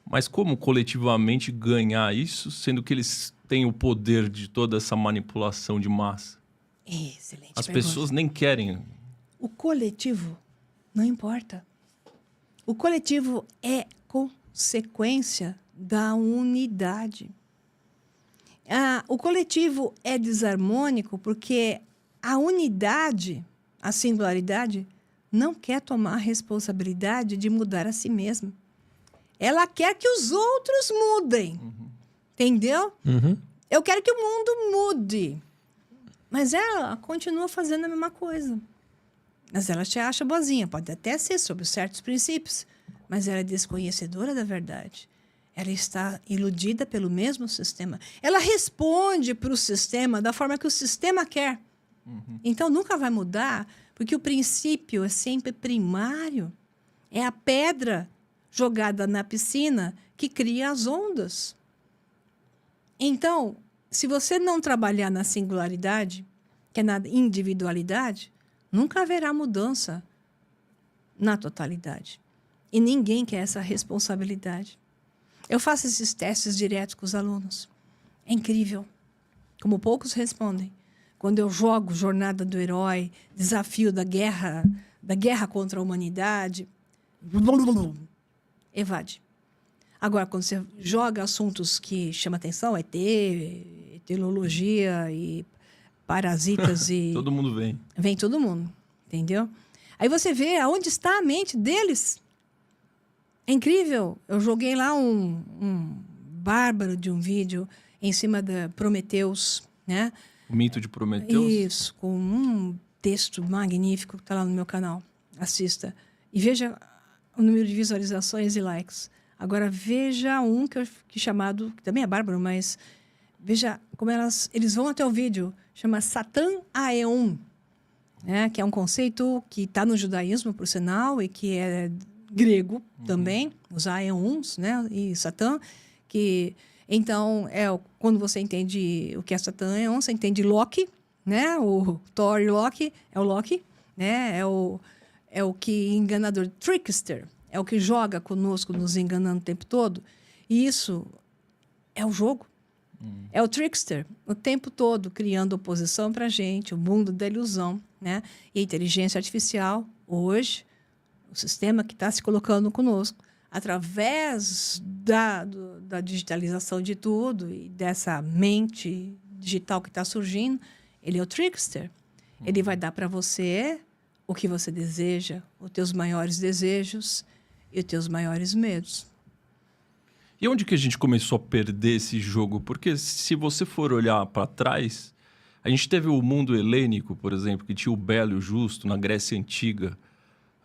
Mas como coletivamente ganhar isso, sendo que eles têm o poder de toda essa manipulação de massa? Excelente As pergunta. pessoas nem querem. O coletivo não importa. O coletivo é consequência da unidade. O coletivo é desarmônico porque a unidade, a singularidade, não quer tomar a responsabilidade de mudar a si mesma. Ela quer que os outros mudem. Entendeu? Eu quero que o mundo mude. Mas ela continua fazendo a mesma coisa. Mas ela te acha boazinha. Pode até ser sobre certos princípios. Mas ela é desconhecedora da verdade. Ela está iludida pelo mesmo sistema. Ela responde para o sistema da forma que o sistema quer. Então, nunca vai mudar, porque o princípio é sempre primário. É a pedra jogada na piscina que cria as ondas. Então, se você não trabalhar na singularidade, que é na individualidade, nunca haverá mudança na totalidade. E ninguém quer essa responsabilidade. Eu faço esses testes diretos com os alunos. É incrível. Como poucos respondem. Quando eu jogo Jornada do Herói, Desafio da Guerra contra a Humanidade, evade. Agora, quando você joga assuntos que chamam atenção, ET, teologia e parasitas e... Todo mundo vem. Vem todo mundo, entendeu? Aí você vê aonde está a mente deles. É incrível. Eu joguei lá um bárbaro de um vídeo em cima da Prometheus, né? O mito de Prometheus? Isso, com um texto magnífico que está lá no meu canal. Assista. E veja o número de visualizações e likes. Agora, veja um que chamado, que também é bárbaro, mas veja como eles vão até o vídeo. Chama Satã Aeon, né? Que é um conceito que está no judaísmo, por sinal, e que é grego também, os Aeons, né? E Satã, que... Então, quando você entende o que é Satã Aeon, você entende Loki, né? O Thor e Loki, é o Loki, né? É o que enganador, trickster, é o que joga conosco, nos enganando o tempo todo. E isso é o jogo. É o trickster, o tempo todo criando oposição para a gente, o mundo da ilusão, né? E a inteligência artificial, hoje, o sistema que está se colocando conosco, através da digitalização de tudo e dessa mente digital que está surgindo, ele é o trickster. Ele vai dar para você o que você deseja, os teus maiores desejos e os teus maiores medos. E onde que a gente começou a perder esse jogo? Porque se você for olhar para trás, a gente teve o mundo helênico, por exemplo, que tinha o belo e o justo na Grécia Antiga.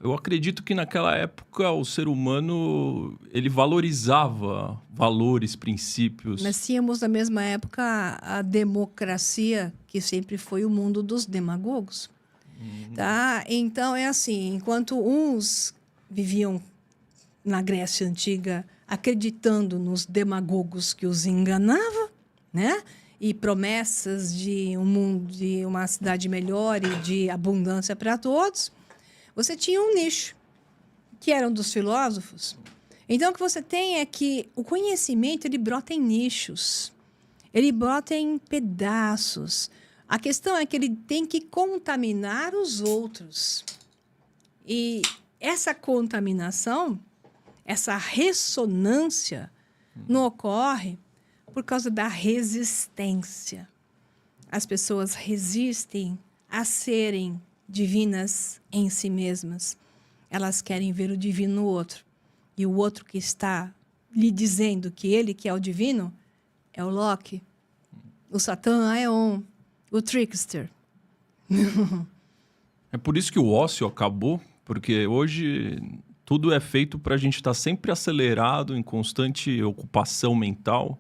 Eu acredito que naquela época o ser humano ele valorizava valores, princípios. Nós tínhamos na mesma época a democracia, que sempre foi o mundo dos demagogos. Tá? Então é assim, enquanto uns viviam na Grécia Antiga acreditando nos demagogos que os enganavam, né? E promessas de um mundo, de uma cidade melhor e de abundância para todos, você tinha um nicho, que eram dos filósofos. Então, o que você tem é que o conhecimento ele brota em nichos, ele brota em pedaços. A questão é que ele tem que contaminar os outros. E essa contaminação, essa ressonância, não ocorre por causa da resistência. As pessoas resistem a serem divinas em si mesmas. Elas querem ver o divino no outro. E o outro que está lhe dizendo que ele que é o divino é o Loki, o Satã Aeon, o trickster. É por isso que o ócio acabou, porque hoje tudo é feito para a gente estar sempre acelerado, em constante ocupação mental.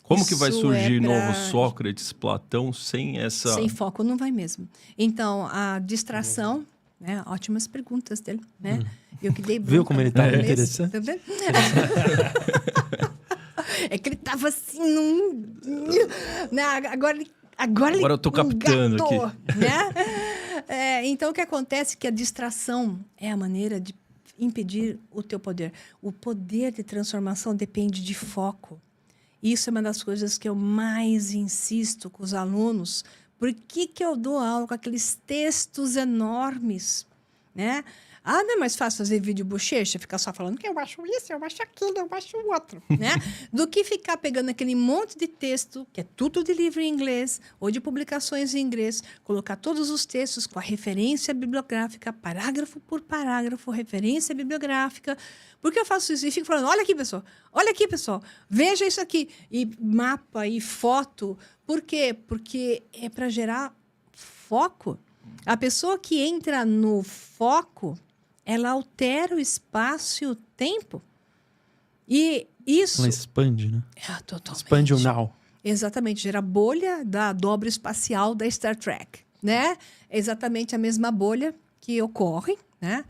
Como que vai surgir novo Sócrates, Platão, sem essa... Sem foco não vai mesmo. Então, a distração... Né? Ótimas perguntas dele, né? Eu que dei Viu como ele está interessante? Tá vendo? É que ele estava assim né? Agora eu tô captando aqui. Né? Então, o que acontece é que a distração é a maneira de impedir o teu poder. O poder de transformação depende de foco. Isso é uma das coisas que eu mais insisto com os alunos. Por que eu dou aula com aqueles textos enormes, né? Ah, não é mais fácil fazer vídeo bochecha, ficar só falando que eu acho isso, eu acho aquilo, eu acho o outro, né? Do que ficar pegando aquele monte de texto, que é tudo de livro em inglês, ou de publicações em inglês, colocar todos os textos com a referência bibliográfica, parágrafo por parágrafo, referência bibliográfica. Por que eu faço isso? E fico falando, olha aqui, pessoal, veja isso aqui. E mapa e foto. Por quê? Porque é para gerar foco. A pessoa que entra no foco, ela altera o espaço e o tempo. E isso... Ela expande, né? Totalmente. Expande o now. Exatamente. Gera bolha da dobra espacial da Star Trek, né? É exatamente a mesma bolha que ocorre, né?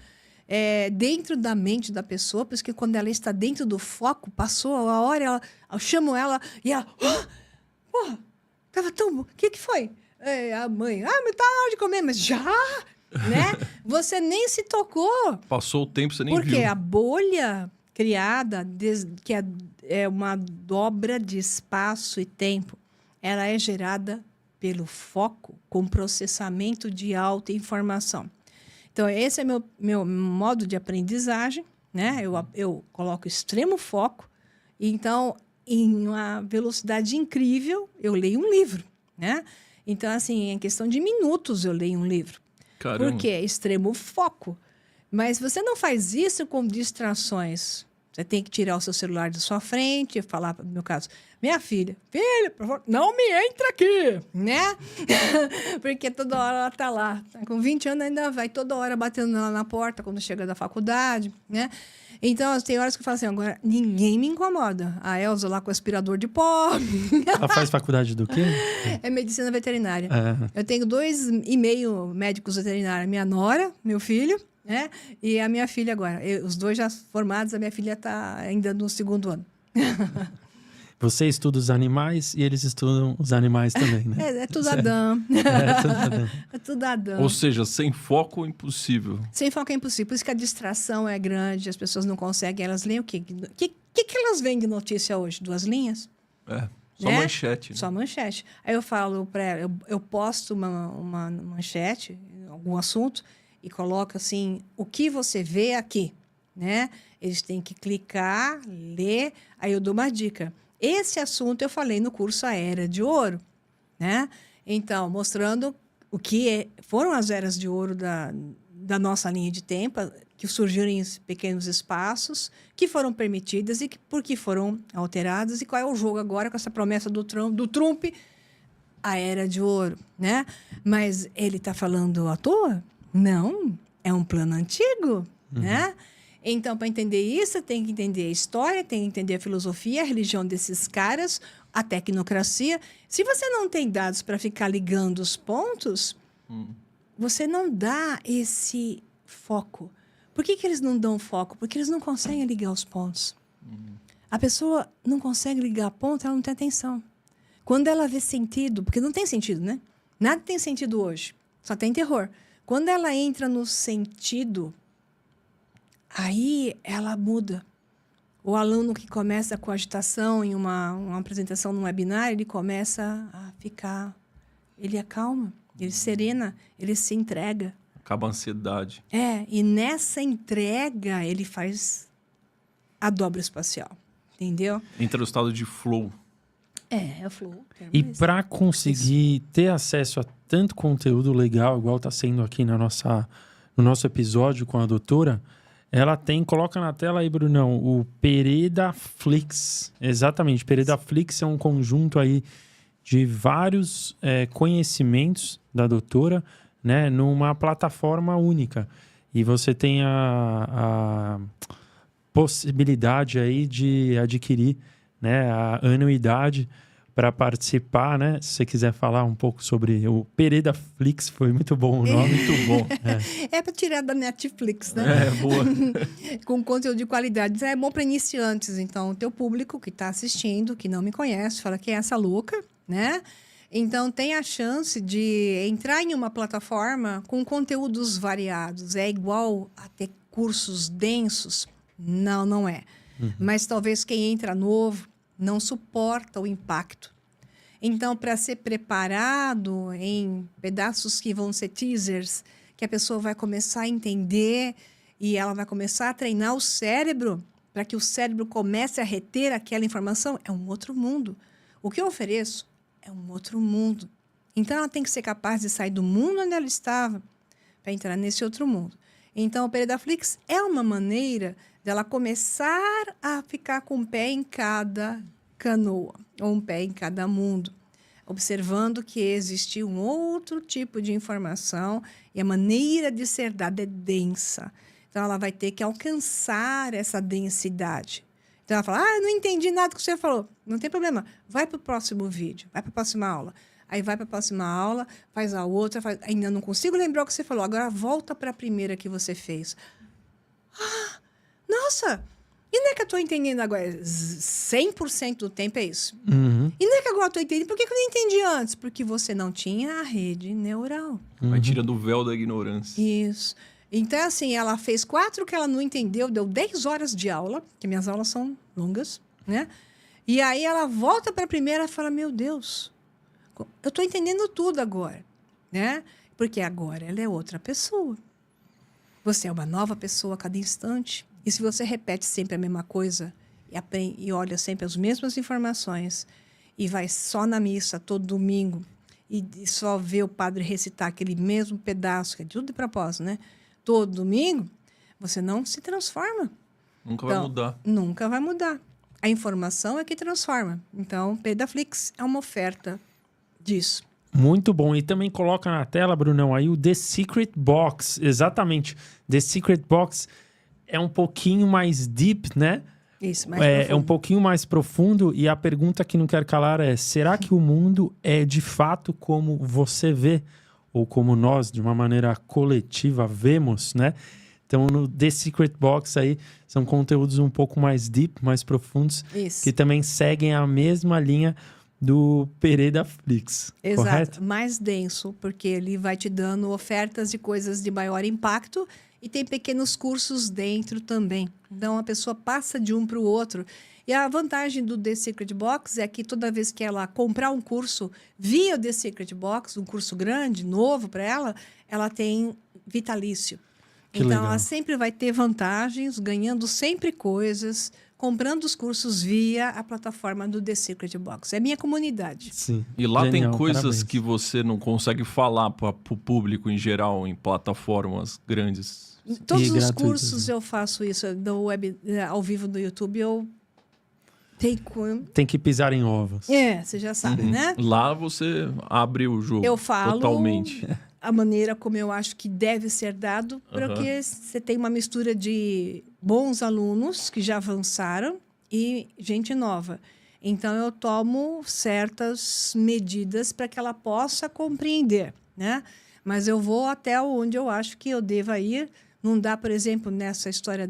Dentro da mente da pessoa, por isso que quando ela está dentro do foco, passou a hora, eu chamo ela e ela... Porra, tava tão... O que foi? A mãe, mas tá na hora de comer, mas já, né? Você nem se tocou. Passou o tempo, você nem viu. Porque a bolha criada, que é uma dobra de espaço e tempo. ela é gerada pelo foco com processamento de alta informação. Então, esse é meu modo de aprendizagem, né? Eu coloco extremo foco. Então, em uma velocidade incrível, eu leio um livro, né? Então, assim, em questão de minutos, eu leio um livro. Caramba. Por quê? Extremo foco. Mas você não faz isso com distrações. Você tem que tirar o seu celular da sua frente e falar, no meu caso, minha filha, por favor, não me entra aqui, né? Porque toda hora ela tá lá. Com 20 anos ainda vai toda hora batendo na porta quando chega da faculdade, né? Então, tem horas que eu falo assim, agora, ninguém me incomoda. A Elza lá com o aspirador de pó. Ela faz faculdade do quê? É medicina veterinária. É. Eu tenho 2,5 médicos veterinários. Minha nora, meu filho, né? E a minha filha agora. Os dois já formados, a minha filha está ainda no 2º ano. Você estuda os animais e eles estudam os animais também, né? É tudo Adão. É, tudo Adão. É tudo Adão. Ou seja, sem foco, impossível. Sem foco é impossível. Por isso que a distração é grande, as pessoas não conseguem. Elas leem o quê? O que elas veem de notícia hoje? 2 linhas? É, só Né? manchete. Né? Só manchete. Aí eu falo para ela, eu posto uma manchete, algum assunto, e coloco assim, o que você vê aqui, né? Eles têm que clicar, ler, aí eu dou uma dica. Esse assunto eu falei no curso A Era de Ouro, né? Então, mostrando o que foram as eras de ouro da nossa linha de tempo, que surgiram em pequenos espaços, que foram permitidas e por que foram alteradas, e qual é o jogo agora com essa promessa do Trump, a Era de Ouro, né? Mas ele está falando à toa? Não, é um plano antigo, né? Então, para entender isso, tem que entender a história, tem que entender a filosofia, a religião desses caras, a tecnocracia. Se você não tem dados para ficar ligando os pontos, você não dá esse foco. Por que eles não dão foco? Porque eles não conseguem ligar os pontos. A pessoa não consegue ligar ponto, ela não tem atenção. Quando ela vê sentido, porque não tem sentido, né? Nada tem sentido hoje, só tem terror. Quando ela entra no sentido, aí ela muda. O aluno que começa com agitação em uma apresentação num webinar, ele começa a ficar... Ele acalma, ele serena, ele se entrega. Acaba a ansiedade. E nessa entrega ele faz a dobra espacial, entendeu? Entra no estado de flow. É o flow. E para conseguir ter acesso a tanto conteúdo legal, igual está sendo aqui no nosso episódio com a doutora, ela coloca na tela aí, Brunão, o Peredaflix. Exatamente, Peredaflix é um conjunto aí de vários conhecimentos da doutora, né, numa plataforma única. E você tem a possibilidade aí de adquirir, né, a anuidade para participar, né? Se você quiser falar um pouco sobre o Peredaflix, foi muito bom o nome. Muito bom. É para tirar da Netflix, né? Boa. Com conteúdo de qualidade. Isso é bom para iniciantes. Então, o teu público que está assistindo, que não me conhece, fala que é essa louca, né? Então, tem a chance de entrar em uma plataforma com conteúdos variados. É igual a ter cursos densos? Não, não é. Mas talvez quem entra novo não suporta o impacto. Então, para ser preparado em pedaços que vão ser teasers, que a pessoa vai começar a entender e ela vai começar a treinar o cérebro para que o cérebro comece a reter aquela informação, é um outro mundo. O que eu ofereço é um outro mundo. Então, ela tem que ser capaz de sair do mundo onde ela estava para entrar nesse outro mundo. Então, o Peredaflix é uma maneira dela começar a ficar com um pé em cada canoa, ou um pé em cada mundo, observando que existe um outro tipo de informação e a maneira de ser dada é densa. Então, ela vai ter que alcançar essa densidade. Então, ela fala, eu não entendi nada que você falou. Não tem problema, vai para o próximo vídeo, vai para a próxima aula. Aí vai para a próxima aula, faz a outra, ainda não consigo lembrar o que você falou, agora volta para a primeira que você fez. Nossa, e não é que eu estou entendendo agora? 100% do tempo é isso. E não é que agora eu estou entendendo. Por que eu não entendi antes? Porque você não tinha a rede neural. Vai tirando o véu da ignorância. Isso. Então, assim, ela fez 4 que ela não entendeu, deu 10 horas de aula, que minhas aulas são longas, né? E aí ela volta para a primeira e fala, meu Deus, Eu estou entendendo tudo agora, né? Porque agora ela é outra pessoa. Você é uma nova pessoa a cada instante. E se você repete sempre a mesma coisa e aprende, e olha sempre as mesmas informações e vai só na missa todo domingo e só vê o padre recitar aquele mesmo pedaço, que é tudo de propósito, né? Todo domingo, você não se transforma. Nunca vai mudar. Nunca vai mudar. A informação é que transforma. Então, Pedaflix é uma oferta disso. Muito bom. E também coloca na tela, Brunão, aí o The Secret Box. Exatamente. The Secret Box é um pouquinho mais deep, né? Isso, mais É um pouquinho mais profundo. E a pergunta que não quer calar é: será que o mundo é de fato como você vê? Ou como nós, de uma maneira coletiva, vemos, né? Então, no The Secret Box aí, são conteúdos um pouco mais deep, mais profundos, Isso. que também seguem a mesma linha do Pedaflix, Exato, correto? mais denso, porque ele vai te dando ofertas de coisas de maior impacto e tem pequenos cursos dentro também. Então, a pessoa passa de um para o outro. E a vantagem do The Secret Box é que toda vez que ela comprar um curso via o The Secret Box, um curso grande, novo para ela, ela tem vitalício. Que então, legal. ela sempre vai ter vantagens, ganhando sempre coisas, comprando os cursos via a plataforma do The Secret Box. É minha comunidade. Sim. E lá Genial, tem coisas parabéns. que você não consegue falar para o público em geral em plataformas grandes. Em todos os gratuitas, cursos né? eu faço isso, do web, ao vivo do YouTube, eu tenho... Tem que pisar em ovos. Você já sabe, né? Lá você abre o jogo Eu falo totalmente. a maneira como eu acho que deve ser dado, porque você tem uma mistura de bons alunos que já avançaram e gente nova. Então, eu tomo certas medidas para que ela possa compreender, né? Mas eu vou até onde eu acho que eu deva ir. Não dá, por exemplo, nessa história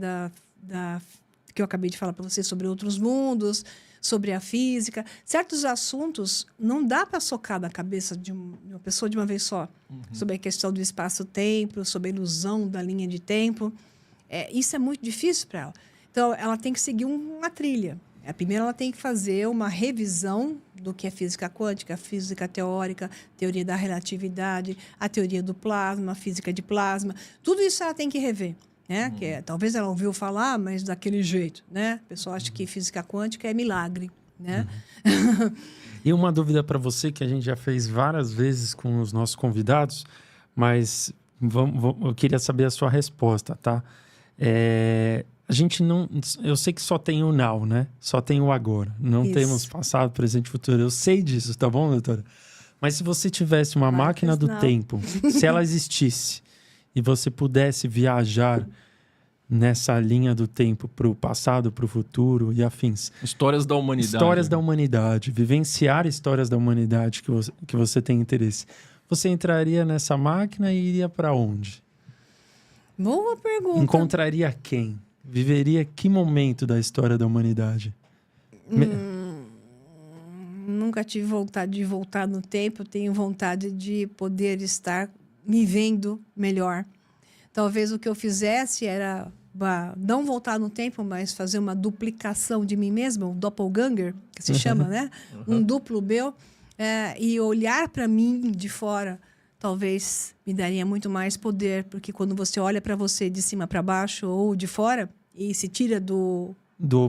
que eu acabei de falar para você sobre outros mundos, sobre a física. Certos assuntos não dá para socar na cabeça de uma pessoa de uma vez só. Sobre a questão do espaço-tempo, sobre a ilusão da linha de tempo. Isso é muito difícil para ela. Então, ela tem que seguir uma trilha. Primeiro, ela tem que fazer uma revisão do que é física quântica, física teórica, teoria da relatividade, a teoria do plasma, a física de plasma. Tudo isso ela tem que rever. Né? Talvez ela ouviu falar, mas daquele jeito. Né? O pessoal acha que física quântica é milagre. Né? E uma dúvida para você que a gente já fez várias vezes com os nossos convidados, mas eu queria saber a sua resposta, tá? A gente não... Eu sei que só tem o now, né? Só tem o agora. Não temos passado, presente e futuro. Eu sei disso, tá bom, doutora? Mas se você tivesse uma máquina do tempo, se ela existisse, e você pudesse viajar nessa linha do tempo para o passado, para o futuro e afins. Histórias da humanidade. Histórias da humanidade. Vivenciar histórias da humanidade que você tem interesse. Você entraria nessa máquina e iria para onde? Boa pergunta. Encontraria quem? Viveria que momento da história da humanidade? Nunca tive vontade de voltar no tempo. Eu tenho vontade de poder estar me vendo melhor. Talvez o que eu fizesse era não voltar no tempo, mas fazer uma duplicação de mim mesma, um doppelganger, que se chama, né? Um duplo meu, e olhar para mim de fora, talvez me daria muito mais poder, porque quando você olha para você de cima para baixo ou de fora e se tira do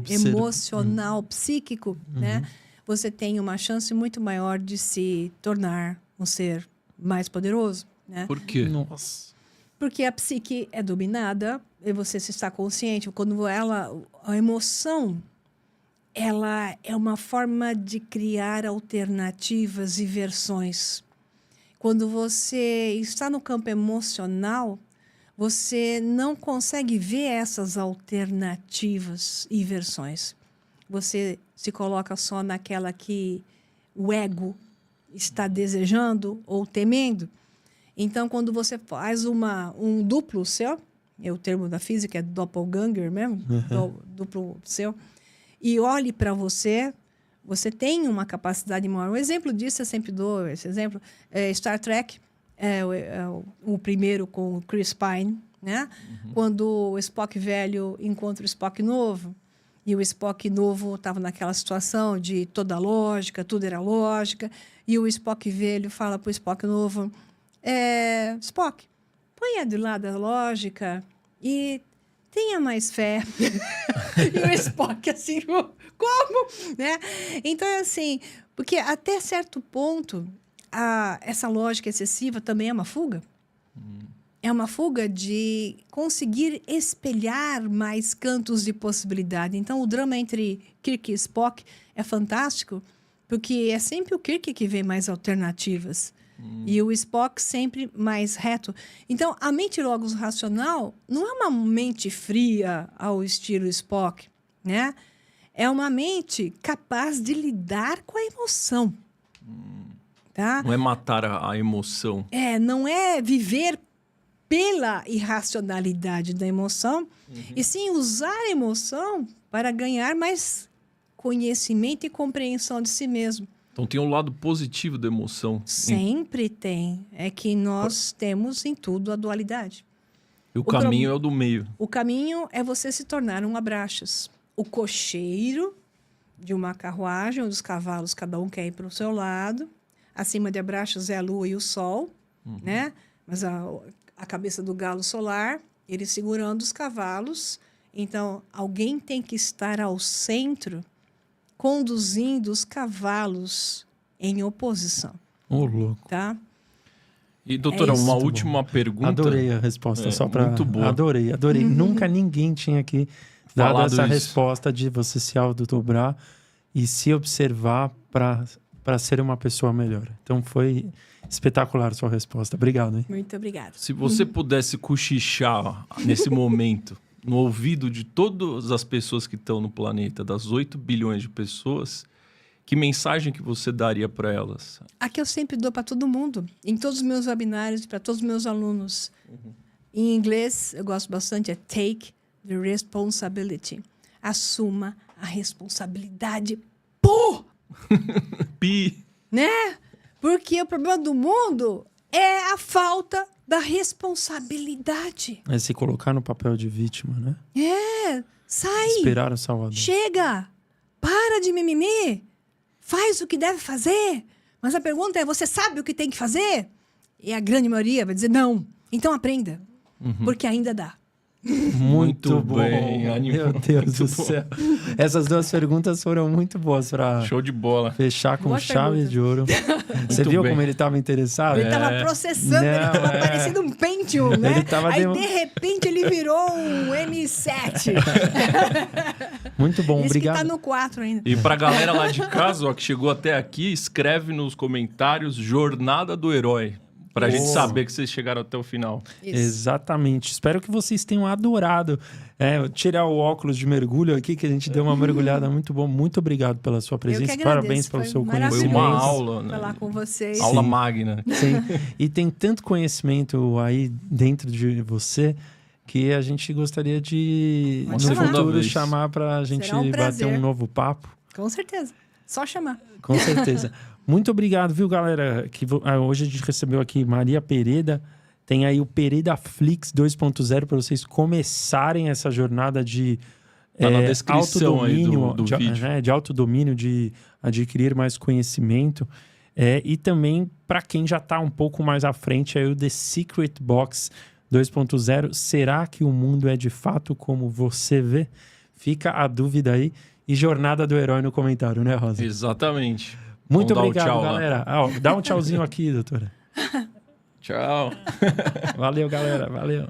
emocional, psíquico, né? Você tem uma chance muito maior de se tornar um ser mais poderoso. Né? Por quê? Nossa. Porque a psique é dominada e você se está consciente. Quando a emoção, ela é uma forma de criar alternativas e versões. Quando você está no campo emocional, você não consegue ver essas alternativas e versões. Você se coloca só naquela que o ego está desejando ou temendo. Então, quando você faz um duplo seu, o termo da física é doppelganger mesmo, duplo seu, e olhe para você, você tem uma capacidade maior. Um exemplo disso, eu sempre dou esse exemplo, Star Trek, o primeiro com o Chris Pine, né? Quando o Spock velho encontra o Spock novo, E o Spock novo estava naquela situação de toda lógica, tudo era lógica. E o Spock velho fala para o Spock novo, Spock, ponha de lado a lógica e tenha mais fé. E o Spock assim, como? Né? Então, é assim, porque até certo ponto, essa lógica excessiva também é uma fuga. É uma fuga de conseguir espelhar mais cantos de possibilidade. Então, o drama entre Kirk e Spock é fantástico, porque é sempre o Kirk que vê mais alternativas. E o Spock sempre mais reto. Então, a mente logos racional não é uma mente fria ao estilo Spock, né? É uma mente capaz de lidar com a emoção. Tá? Não é matar a emoção. Não é viver pela irracionalidade da emoção, e sim usar a emoção para ganhar mais conhecimento e compreensão de si mesmo. Então tem um lado positivo da emoção. Sempre tem. É que nós temos em tudo a dualidade. E o caminho é o do meio. O caminho é você se tornar um abraxas. O cocheiro de uma carruagem, onde os cavalos, cada um quer ir para o seu lado. Acima de abraxas é a lua e o sol, né? Mas a cabeça do galo solar, ele segurando os cavalos. Então, alguém tem que estar ao centro, conduzindo os cavalos em oposição. Ô, louco. Tá? E, doutora, isso. uma Muito última pergunta. Adorei a resposta, só para... Muito boa. Adorei. Nunca ninguém tinha aqui dado Falado essa isso. resposta de você se autodobrar e se observar para ser uma pessoa melhor. Então, foi espetacular a sua resposta. Obrigado, hein? Muito obrigada. Se você pudesse cochichar nesse momento, no ouvido de todas as pessoas que estão no planeta, das 8 bilhões de pessoas, que mensagem que você daria para elas? A que eu sempre dou para todo mundo, em todos os meus webinários, para todos os meus alunos. Em inglês, eu gosto bastante, é take the responsibility. Assuma a responsabilidade. Pô! Pi! Né? Porque o problema do mundo é a falta da responsabilidade. É se colocar no papel de vítima, né? Sai! Esperar o Salvador. Chega! Para de mimimi! Faz o que deve fazer! Mas a pergunta é, você sabe o que tem que fazer? E a grande maioria vai dizer, não. Então aprenda. Porque ainda dá. Muito bom. bem, Meu animal. Deus Muito do bom. céu. Essas duas perguntas foram muito boas para Show de bola. fechar com Boas chave perguntas. de ouro. Você viu bem. como ele estava interessado? Ele estava processando, ele estava parecendo um Pentium, né? Ele tava Aí, de repente, ele virou um M7. Muito bom, Esse obrigado. que tá no 4 ainda. E pra galera lá de casa, ó, que chegou até aqui, escreve nos comentários Jornada do Herói. Pra gente saber que vocês chegaram até o final. Isso. Exatamente. Espero que vocês tenham adorado. Tirar o óculos de mergulho aqui, que a gente deu uma mergulhada muito boa. Muito obrigado pela sua Eu que presença. agradeço. Parabéns pelo Foi seu maravilhoso Foi conhecimento. uma aula, né? falar com vocês. Aula Sim. magna. Sim. E tem tanto conhecimento aí dentro de você que a gente gostaria de, Pode no chamar. futuro, Vez. chamar para a gente Será um bater prazer. um novo papo. Com certeza. Só chamar. Com certeza. Muito obrigado, viu, galera? Hoje a gente recebeu aqui Maria Pereda. Tem aí o Pereda Flix 2.0 para vocês começarem essa jornada de Tá na descrição aí autodomínio, do vídeo. de autodomínio, de adquirir mais conhecimento. E também, para quem já está um pouco mais à frente, aí o The Secret Box 2.0. Será que o mundo é de fato como você vê? Fica a dúvida aí. E Jornada do Herói no comentário, né, Rosa? Exatamente. Muito Vamos obrigado, dar o tchau lá. galera. Dá um tchauzinho aqui, doutora. Tchau. Valeu, galera. Valeu.